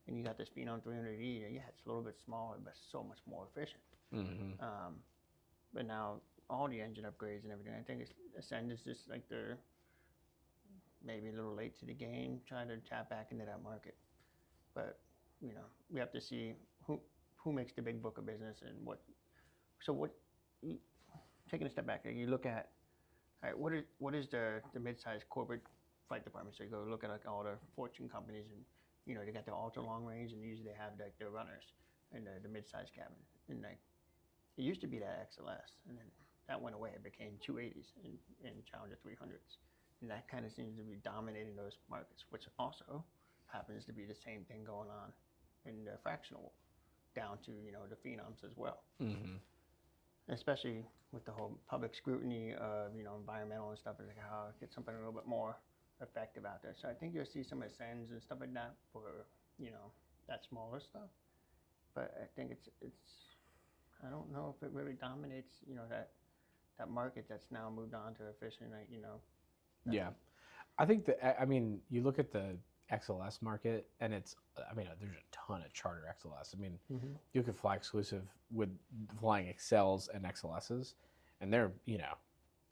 and you got this Phenom 300E. Yeah, it's a little bit smaller, but so much more efficient. But now all the engine upgrades and everything, I think Ascend is just like they're maybe a little late to the game, trying to tap back into that market. But you know, we have to see who makes the big book of business and what. So what? Taking a step back, you look at, all right, what is the mid-sized corporate flight department? So you go look at like all the Fortune companies, and you know they got the ultra long range, and usually they have like their runners and the mid-sized cabin, and like it used to be that XLS, and then that went away. It became 280s and Challenger 300s, and that kind of seems to be dominating those markets, which also happens to be the same thing going on in the fractional, down to you know the Phenoms as well. Especially with the whole public scrutiny of you know environmental and stuff, like how get something a little bit more effective out there. So I think you'll see some Ascends and stuff like that for you know that smaller stuff. But I think it's I don't know if it really dominates you know that market that's now moved on to efficient. You know. Yeah, I think I mean you look at the XLS market, and it's I mean there's a ton of charter XLS. I mean you could fly exclusive with flying Excels and XLSs, and they're you know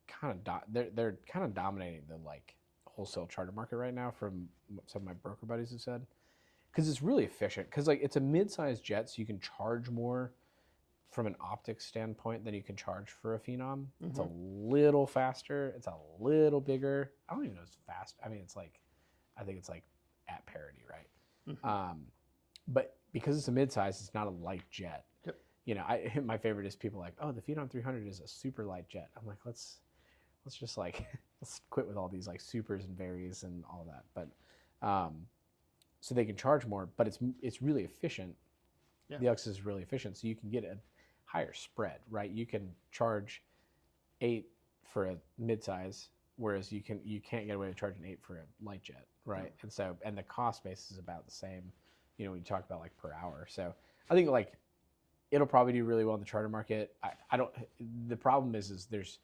kind of they're kind of dominating the like wholesale charter market right now, from what some of my broker buddies have said, because it's really efficient. Because like it's a mid-sized jet, so you can charge more from an optics standpoint than you can charge for a Phenom. It's a little faster. It's a little bigger. I don't even know if it's fast. I mean, it's like I think it's like at parity, right? But because it's a mid-size, it's not a light jet. Yep. You know, my favorite is people like, oh, the Phenom 300 is a super light jet. I'm like, let's just like let's quit with all these like supers and varies and all that. But so they can charge more, but it's really efficient. Yeah. The X is really efficient, so you can get a higher spread, right? You can charge 8 for a mid-size, whereas you can't get away with charging 8 for a light jet, right? And the cost base is about the same, you know, when you talk about like per hour. So I think like it'll probably do really well in the charter market. I don't. The problem is there's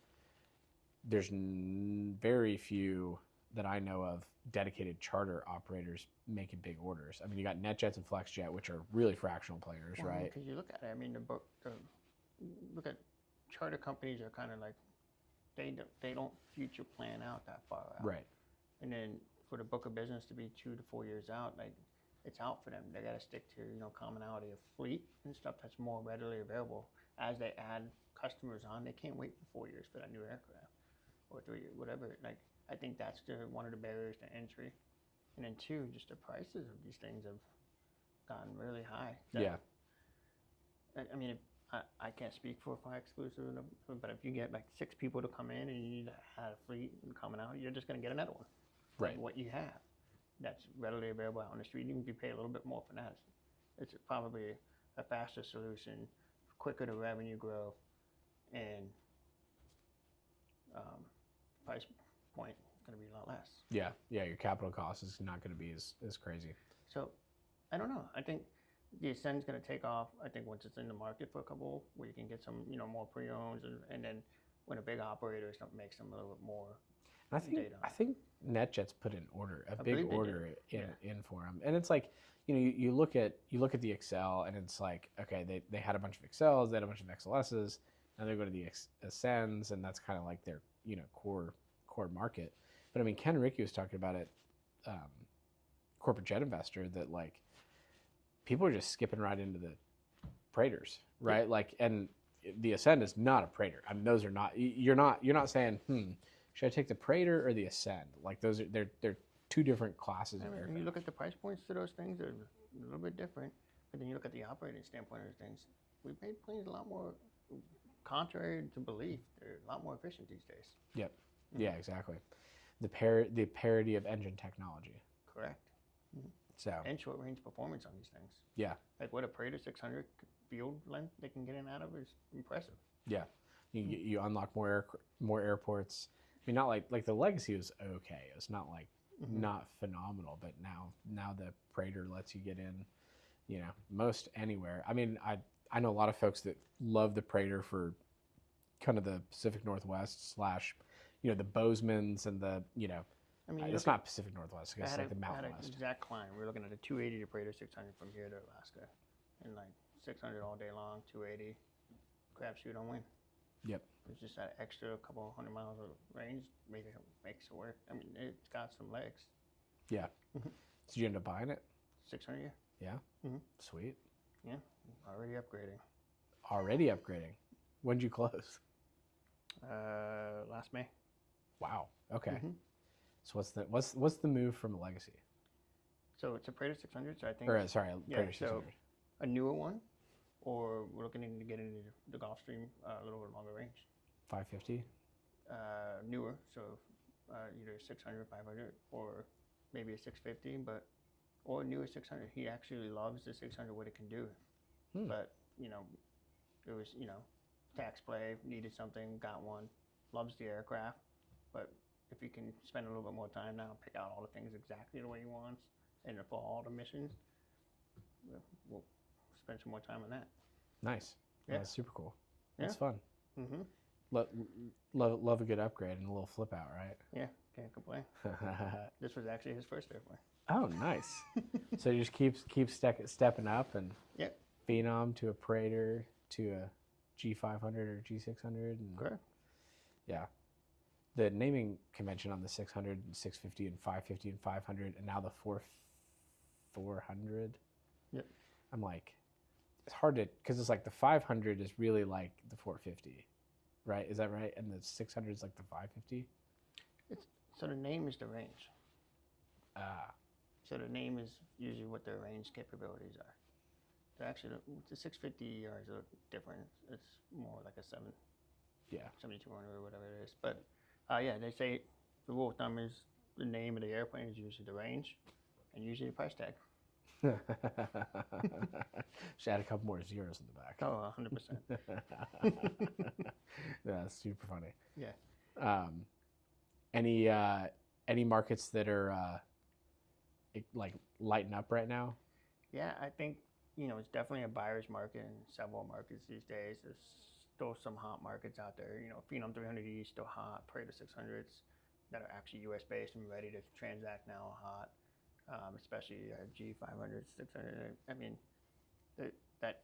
very few that I know of dedicated charter operators making big orders. I mean, you got NetJets and FlexJet, which are really fractional players, right? Because you look at it, I mean, look at charter companies are kind of like they don't future plan out that far out, right? And then for the book of business to be 2 to 4 years out, like it's out for them. They got to stick to you know commonality of fleet and stuff that's more readily available. As they add customers on, they can't wait for 4 years for that new aircraft or 3 years, whatever. Like I think that's one of the barriers to entry. And then 2, just the prices of these things have gotten really high. Yeah. I mean, I can't speak for Fly Exclusive, but if you get like 6 people to come in and you need to add a fleet and coming out, you're just going to get another one. Right. Like what you have that's readily available out on the street, even if you pay a little bit more for that. It's probably a faster solution, quicker to revenue growth, and price point is going to be a lot less. Yeah, your capital cost is not going to be as crazy. So, I don't know. I think the Ascend's going to take off. I think once it's in the market for a couple, where you can get some, you know, more pre-owns, and then when a big operator or something makes them a little bit more. I think NetJets put an order, a big order in for them, and it's like, you know, you look at the Excel, and it's like, okay, they had a bunch of Excels, they had a bunch of XLSs, now they go to the Ascends, and that's kind of like their, you know, core market. But I mean, Ken Rickey was talking about it, Corporate Jet Investor, that like people are just skipping right into the Praetors, right? Yeah. Like, and the Ascend is not a Praetor. I mean, those are not. You're not saying, should I take the Praetor or the Ascend? Like those are they're two different classes of And aircraft. you look at the price points to those things, they're a little bit different. But then you look at the operating standpoint of things. We've made planes a lot more, contrary to belief, they're a lot more efficient these days. Yep. Yeah, exactly. The parity of engine technology. Correct. So And short range performance on these things. yeah, Like what a Praetor 600 field length they can get in and out of is impressive. yeah. You unlock more airports. I mean, not like the Legacy was okay. It's not like not phenomenal, but now the Praetor lets you get in, you know, most anywhere. I mean, I know a lot of folks that love the Praetor for kind of the Pacific Northwest / you know, the Bozeman's and the, you know, I mean, it's not Pacific Northwest. I guess it's like the had Mountain an West. exact climb. We were looking at a 280 to Praetor 600 from here to Alaska, and like 600 all day long, 280, crapshoot on wind. Yep. It's just that extra couple hundred miles of range makes it work. I mean, it's got some legs. Yeah. Did you end up buying it? 600, yeah. Yeah. Sweet. Yeah, already upgrading. Already upgrading. When did you close? Last May. Wow. Okay. So what's the move from a Legacy? So it's a Praetor 600. So I think. Or sorry, Praetor 600. So a newer one, or we're looking to get into the Gulfstream a little bit longer range. 550. Newer, so either 600, 500, or maybe a 650, or newer 600. He actually loves the 600, what it can do. But you know, it was tax play, needed something, got one, loves the aircraft, but if he can spend a little bit more time now, pick out all the things exactly the way he wants, and for all the missions, we'll spend some more time on that. Nice. Yeah. That's super cool. Yeah. That's fun. Love a good upgrade and a little flip out, right? Yeah, can't complain. This was actually his first airplane. Oh, nice. So you just keep stepping up and Yep. Phenom to a Praetor to a G500 or G600. And Correct. yeah. The naming convention on the 600, 650, and 550 and 500, and now the 400. Yep. I'm like, it's hard to, because it's like the 500 is really like the 450, right? Is that right? And the 600 is like the 550? So the name is the range. Ah. So the name is usually what their range capabilities are. So actually, the 650 is different. It's more like a 7200 or whatever it is. But yeah, they say the rule of thumb is the name of the airplane is usually the range, and usually the price tag. Should add a couple more zeros in the back. Oh, 100%. Yeah, that's super funny. Yeah. Any markets that are like lighting up right now? Yeah, I think it's definitely a buyer's market in several markets these days. There's still some hot markets out there. Phenom 300E is still hot. Praetor 600s that are actually U.S. based and ready to transact now are hot. Especially G500, 600. I mean, that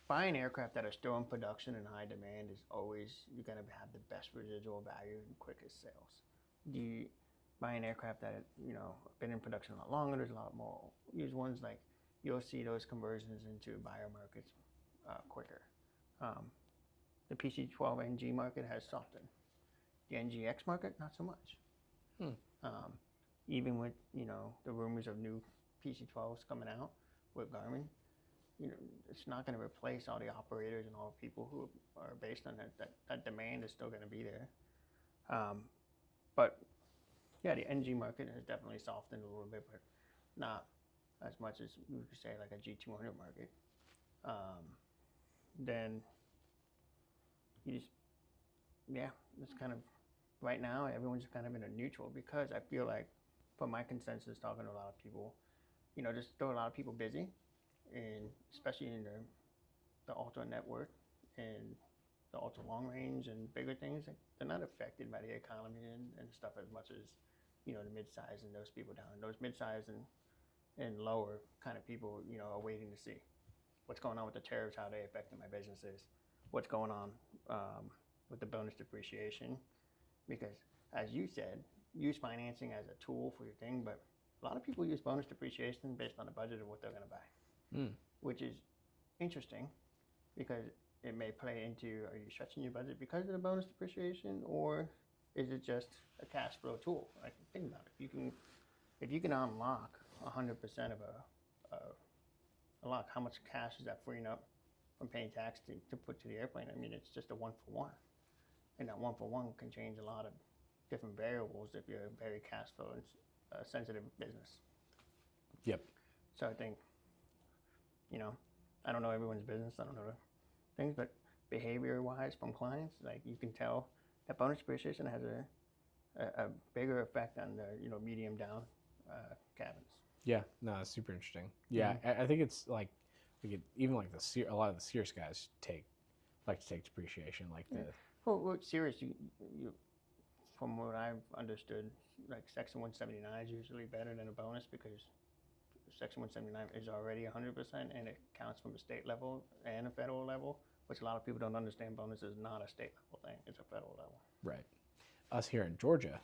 buying aircraft that are still in production and high demand is always, you're going to have the best residual value and quickest sales. Buying aircraft that have been in production a lot longer, there's a lot more used ones, like you'll see those conversions into buyer markets quicker. The PC-12 NG market has softened. The NGX market, not so much. Even with the rumors of new PC-12s coming out with Garmin, it's not going to replace all the operators and all the people who are based on that demand is still going to be there. But yeah, the NG market has definitely softened a little bit, but not as much as we could say like a G200 market. Then it's kind of, right now everyone's kind of in a neutral, because I feel like, from my consensus talking to a lot of people, there's still a lot of people busy, and especially in the ultra network and the ultra long range and bigger things, they're not affected by the economy and stuff as much as the mid-size and those people down. Those mid-size and lower kind of people, are waiting to see what's going on with the tariffs, how they affecting my businesses, what's going on with the bonus depreciation, because as you said, use financing as a tool for your thing, but a lot of people use bonus depreciation based on the budget of what they're going to buy, which is interesting, because it may play into, are you stretching your budget because of the bonus depreciation, or is it just a cash flow tool? Like, think about it. If you can unlock 100% of a lock, how much cash is that freeing up from paying tax to put to the airplane? I mean, it's just a one for one, and that one for one can change a lot of different variables if you're a very cash flow sensitive business. Yep. So I think, I don't know everyone's business, I don't know the things, but behavior-wise from clients, like you can tell that bonus depreciation has a bigger effect on the medium down cabins. Yeah, no, it's super interesting. Yeah, I think it's like even like a lot of the Sears guys like to take depreciation, like the. Well, Sears, you from what I've understood, like Section 179 is usually better than a bonus because Section 179 is already 100% and it counts from the state level and a federal level, which a lot of people don't understand. Bonus is not a state level thing; it's a federal level. Right. Us here in Georgia,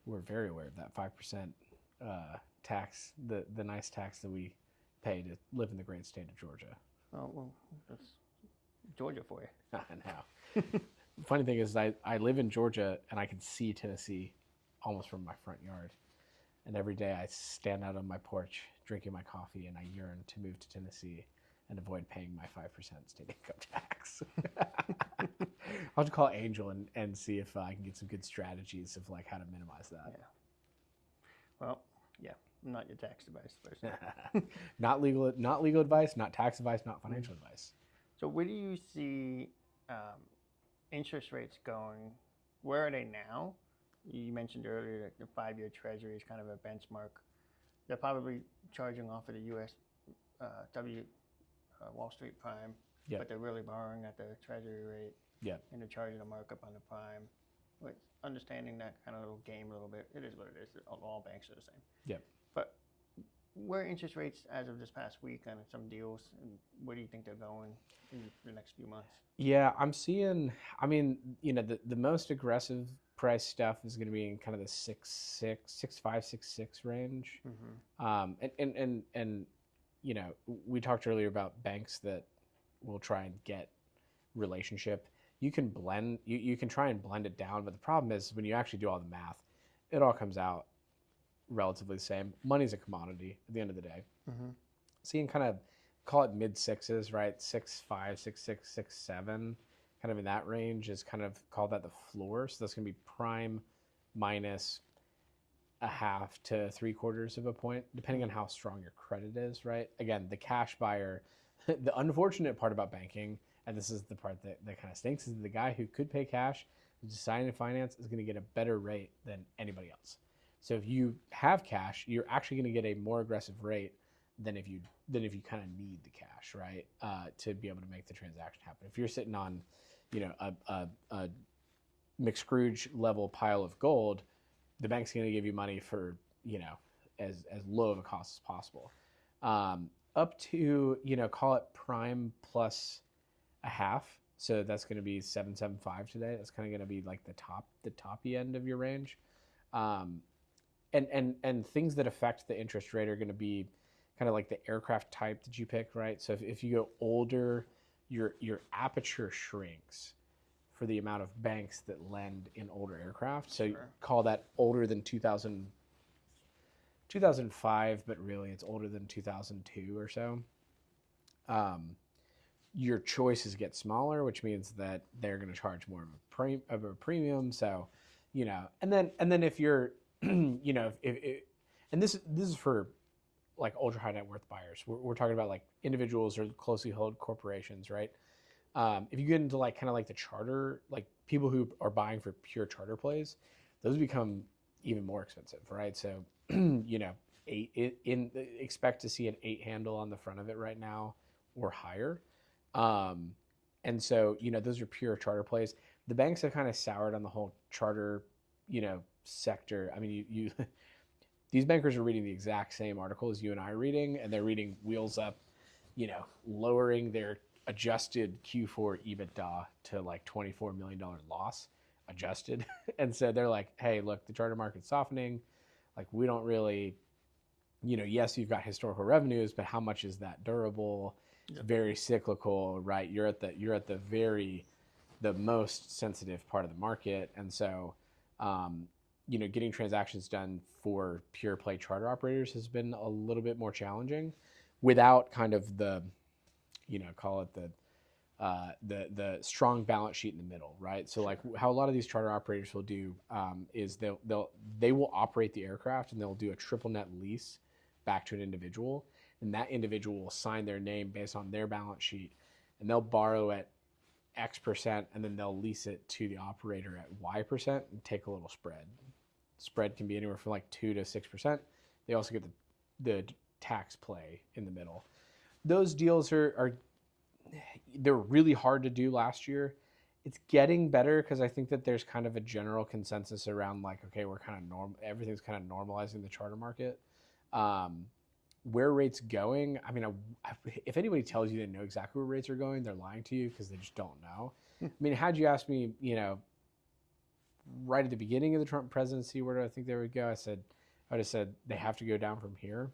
we're very aware of that 5% tax, the nice tax that we pay to live in the great state of Georgia. Oh well, that's Georgia for you. I know. Funny thing is, I live in Georgia and I can see Tennessee almost from my front yard. And every day I stand out on my porch drinking my coffee and I yearn to move to Tennessee and avoid paying my 5% state income tax. I'll have to call Angel and see if I can get some good strategies of like how to minimize that. Yeah. Well, yeah, I'm not your tax advice person. Not legal advice, not tax advice, not financial advice. So where do you see interest rates going? Where are they now? You mentioned earlier that the 5-year Treasury is kind of a benchmark. They're probably charging off of the U.S. Wall Street Prime, but they're really borrowing at the Treasury rate. Yeah. And they're charging a markup on the Prime. With understanding that kind of little game a little bit, it is what it is. All banks are the same. Yeah. But where are interest rates as of this past week on some deals, and where do you think they're going in the next few months? Yeah, I'm seeing. I mean, the most aggressive price stuff is going to be in kind of the 6.6, 6.5, 6.6 range. And we talked earlier about banks that will try and get relationship. You can blend. You can try and blend it down, but the problem is when you actually do all the math, it all comes out relatively the same. Money's a commodity at the end of the day. So you can kind of call it mid sixes, right? 6.5, 6.6, 6.7, kind of in that range is kind of called that the floor. So that's going to be prime minus 0.5 to 3/4 of a point, depending on how strong your credit is, right? Again, the cash buyer, the unfortunate part about banking, and this is the part that kind of stinks, is the guy who could pay cash, who's deciding to finance, is going to get a better rate than anybody else. So if you have cash, you're actually going to get a more aggressive rate than if you kind of need the cash, right, to be able to make the transaction happen. If you're sitting on, a McScrooge level pile of gold, the bank's going to give you money for as low of a cost as possible, up to call it prime plus 0.5. So that's going to be 7.75 today. That's kind of going to be like the toppy end of your range. And things that affect the interest rate are going to be kind of like the aircraft type that you pick, right? So if you go older, your aperture shrinks for the amount of banks that lend in older aircraft. So call that older than 2005, but really it's older than 2002 or so. Your choices get smaller, which means that they're going to charge more of a premium. So, and then if you're, and this is for like ultra high net worth buyers. We're talking about like individuals or closely held corporations, right? If you get into like kind of like the charter, like people who are buying for pure charter plays, those become even more expensive, right? So, expect to see an 8 handle on the front of it right now or higher. And so, those are pure charter plays. The banks have kind of soured on the whole charter, sector. I mean, you these bankers are reading the exact same article as you and I are reading, and they're reading Wheels Up, lowering their adjusted Q4 EBITDA to like $24 million loss adjusted. And so they're like, hey, look, the charter market's softening. Like, we don't really, yes, you've got historical revenues, but how much is that durable? It's very cyclical, right? You're at the most sensitive part of the market. And so, Getting transactions done for pure play charter operators has been a little bit more challenging without kind of the, call it the strong balance sheet in the middle, right? So like how a lot of these charter operators will do is they will operate the aircraft and they'll do a triple net lease back to an individual, and that individual will sign their name based on their balance sheet, and they'll borrow at X%, and then they'll lease it to the operator at Y% and take a little spread. Spread can be anywhere from like 2 to 6%. They also get the tax play in the middle. Those deals they're really hard to do last year. It's getting better because I think that there's kind of a general consensus around like, okay, we're kind of everything's kind of normalizing the charter market. Where rates going? I mean, if anybody tells you they know exactly where rates are going, they're lying to you because they just don't know. I mean, had you asked me, right at the beginning of the Trump presidency, where do I think they would go? I would have said they have to go down from here.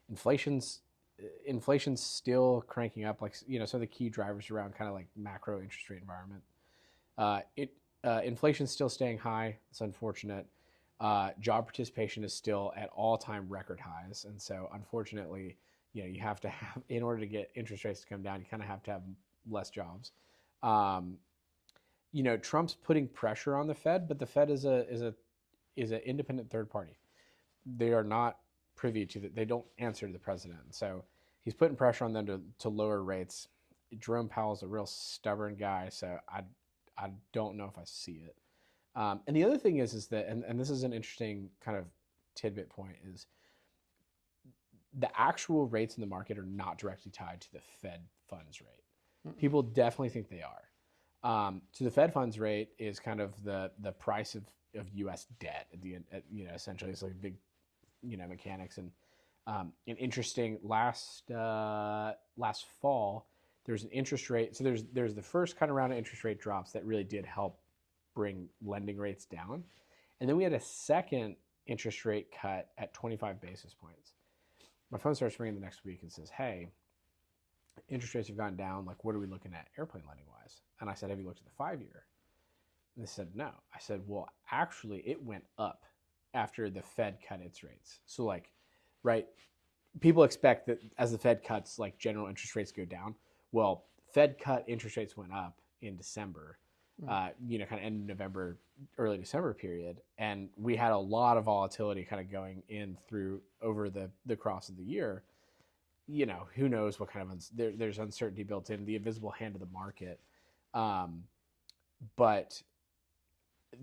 Inflation's still cranking up, like some of the key drivers around kind of like macro interest rate environment. Inflation's still staying high. It's unfortunate. Job participation is still at all-time record highs, and so unfortunately, you have to have, in order to get interest rates to come down, you kind of have to have less jobs. Trump's putting pressure on the Fed, but the Fed is an independent third party. They are not privy to they don't answer to the president. So he's putting pressure on them to lower rates. Jerome Powell's a real stubborn guy, so I don't know if I see it. And the other thing is that, and this is an interesting kind of tidbit point, is the actual rates in the market are not directly tied to the Fed funds rate. Mm-hmm. People definitely think they are. So the Fed funds rate is kind of the price of U.S. debt at the end. Essentially, it's like big, mechanics. And an interesting last fall, there's an interest rate. So there's the first kind of round of interest rate drops that really did help bring lending rates down, and then we had a second interest rate cut at 25 basis points. My phone starts ringing the next week and says, "Hey, interest rates have gone down. Like, what are we looking at airplane lending wise?" And I said, "Have you looked at the 5-year?" And they said, "No." I said, "Well, actually, it went up after the Fed cut its rates." So, like, right, people expect that as the Fed cuts, like general interest rates go down. Well, Fed cut interest rates went up in December. Kind of end of November, early December period. And we had a lot of volatility kind of going in through over the cross of the year. Who knows what kind of, there's uncertainty built in, the invisible hand of the market. But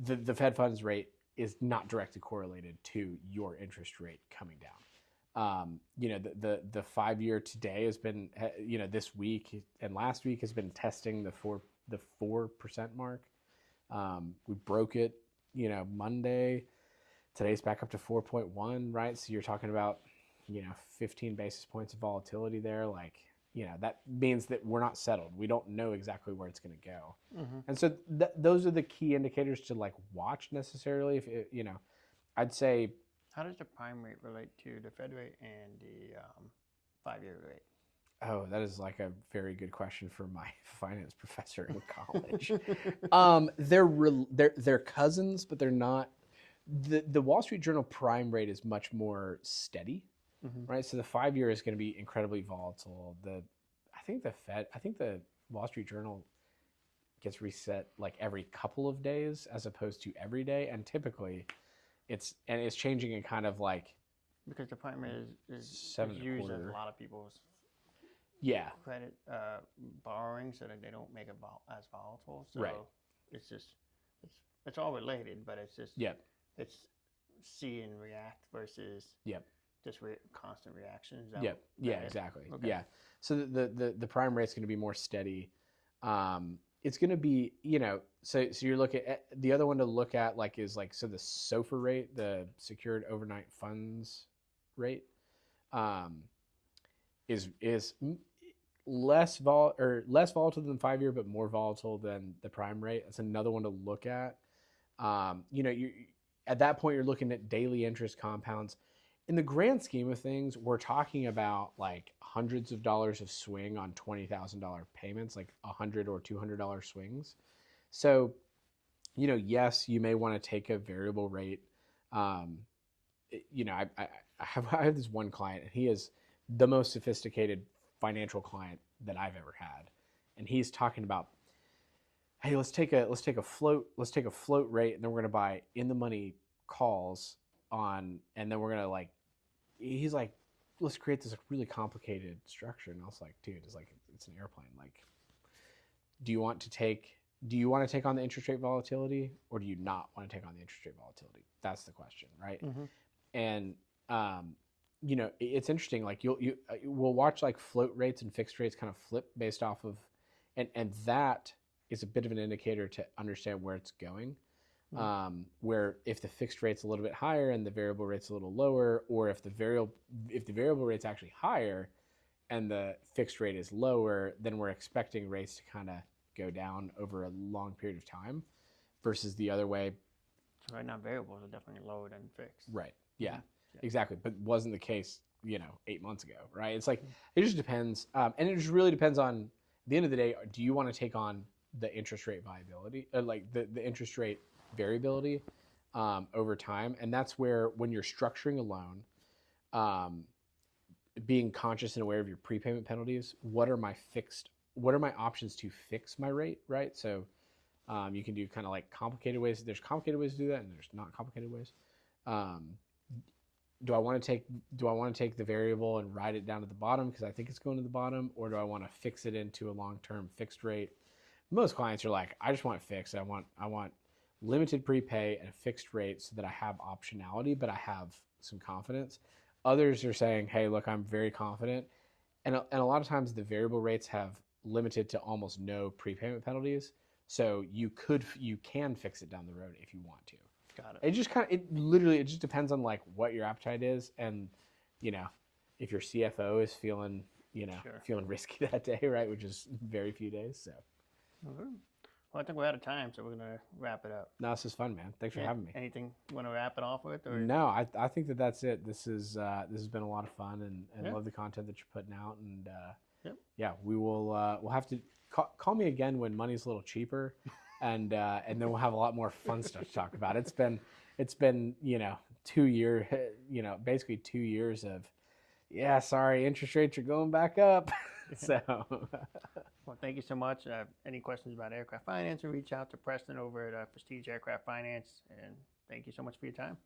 the Fed funds rate is not directly correlated to your interest rate coming down. The 5-year today has been, this week and last week has been testing the 4% mark. We broke it, Monday. Today's back up to 4.1, right? So you're talking about, 15 basis points of volatility there. Like, that means that we're not settled. We don't know exactly where it's going to go. Mm-hmm. And so those are the key indicators to like watch necessarily. If it, I'd say. How does the prime rate relate to the Fed rate and the 5-year rate? Oh, that is like a very good question for my finance professor in college. They're cousins, but they're not. The Wall Street Journal prime rate is much more steady, mm-hmm. right? So the 5-year is going to be incredibly volatile. I think the Wall Street Journal gets reset like every couple of days as opposed to every day, and typically it's changing in kind of like because the prime rate is used in a lot of people's credit borrowing, so that they don't make it as volatile. So right. It's all related, but it's just it's see and react versus just constant reactions. Exactly. Okay. Yeah. So the prime rate's going to be more steady. It's going to be so you're looking at the other one to look at is the SOFR rate, the Secured Overnight Funds rate, is less volatile than 5-year, but more volatile than the prime rate. That's another one to look at. You at that point you're looking at daily interest compounds. In the grand scheme of things, we're talking about like hundreds of dollars of swing on $20,000 payments, like $100 or $200 swings. So yes, you may want to take a variable rate. Um, I have this one client, and he is the most sophisticated financial client that I've ever had, and he's talking about, hey, let's take a float rate, and then we're gonna buy in the money calls on, and then we're gonna like, he's like, let's create this really complicated structure, and I was like, dude, it's an airplane. Like, do you want to take on the interest rate volatility, or do you not want to take on the interest rate volatility? That's the question, right? Mm-hmm. And it's interesting. Like we'll watch like float rates and fixed rates kind of flip based off of, and that is a bit of an indicator to understand where it's going. Mm-hmm. Where if the fixed rate's a little bit higher and the variable rate's a little lower, or if the variable rate's actually higher and the fixed rate is lower, then we're expecting rates to kind of go down over a long period of time, versus the other way. So right now, variables are definitely lower than fixed. Right. Yeah. Mm-hmm. Exactly. But wasn't the case, 8 months ago, right? It's like, it just depends. And it just really depends on, at the end of the day, do you want to take on the interest rate viability, like the interest rate variability over time? And that's where, when you're structuring a loan, being conscious and aware of your prepayment penalties, what are my options to fix my rate, right? So you can do kind of like complicated ways. There's complicated ways to do that, and there's not complicated ways. Do I want to take the variable and ride it down to the bottom because I think it's going to the bottom, or do I want to fix it into a long-term fixed rate? Most clients are like, I just want it fixed. I want limited prepay and a fixed rate so that I have optionality, but I have some confidence. Others are saying, hey, look, I'm very confident. And a lot of times the variable rates have limited to almost no prepayment penalties. So you can fix it down the road if you want to. Got it. It just depends on like what your appetite is, and if your CFO is feeling Sure. feeling risky that day, right, which is very few days. So Well, I think we're out of time, so we're gonna wrap it up. no, this is fun, man. Thanks for having me. Anything you want to wrap it off with, or No, I think that's it. This has been a lot of fun, and Yeah. love the content that you're putting out. And Yep. yeah, we'll have to call me again when money's a little cheaper, and then we'll have a lot more fun stuff to talk about. It's been 2 year, basically 2 years of, yeah, sorry, interest rates are going back up. So Well, thank you so much. Any questions about aircraft finance, reach out to Preston over at Prestige Aircraft Finance. And thank you so much for your time.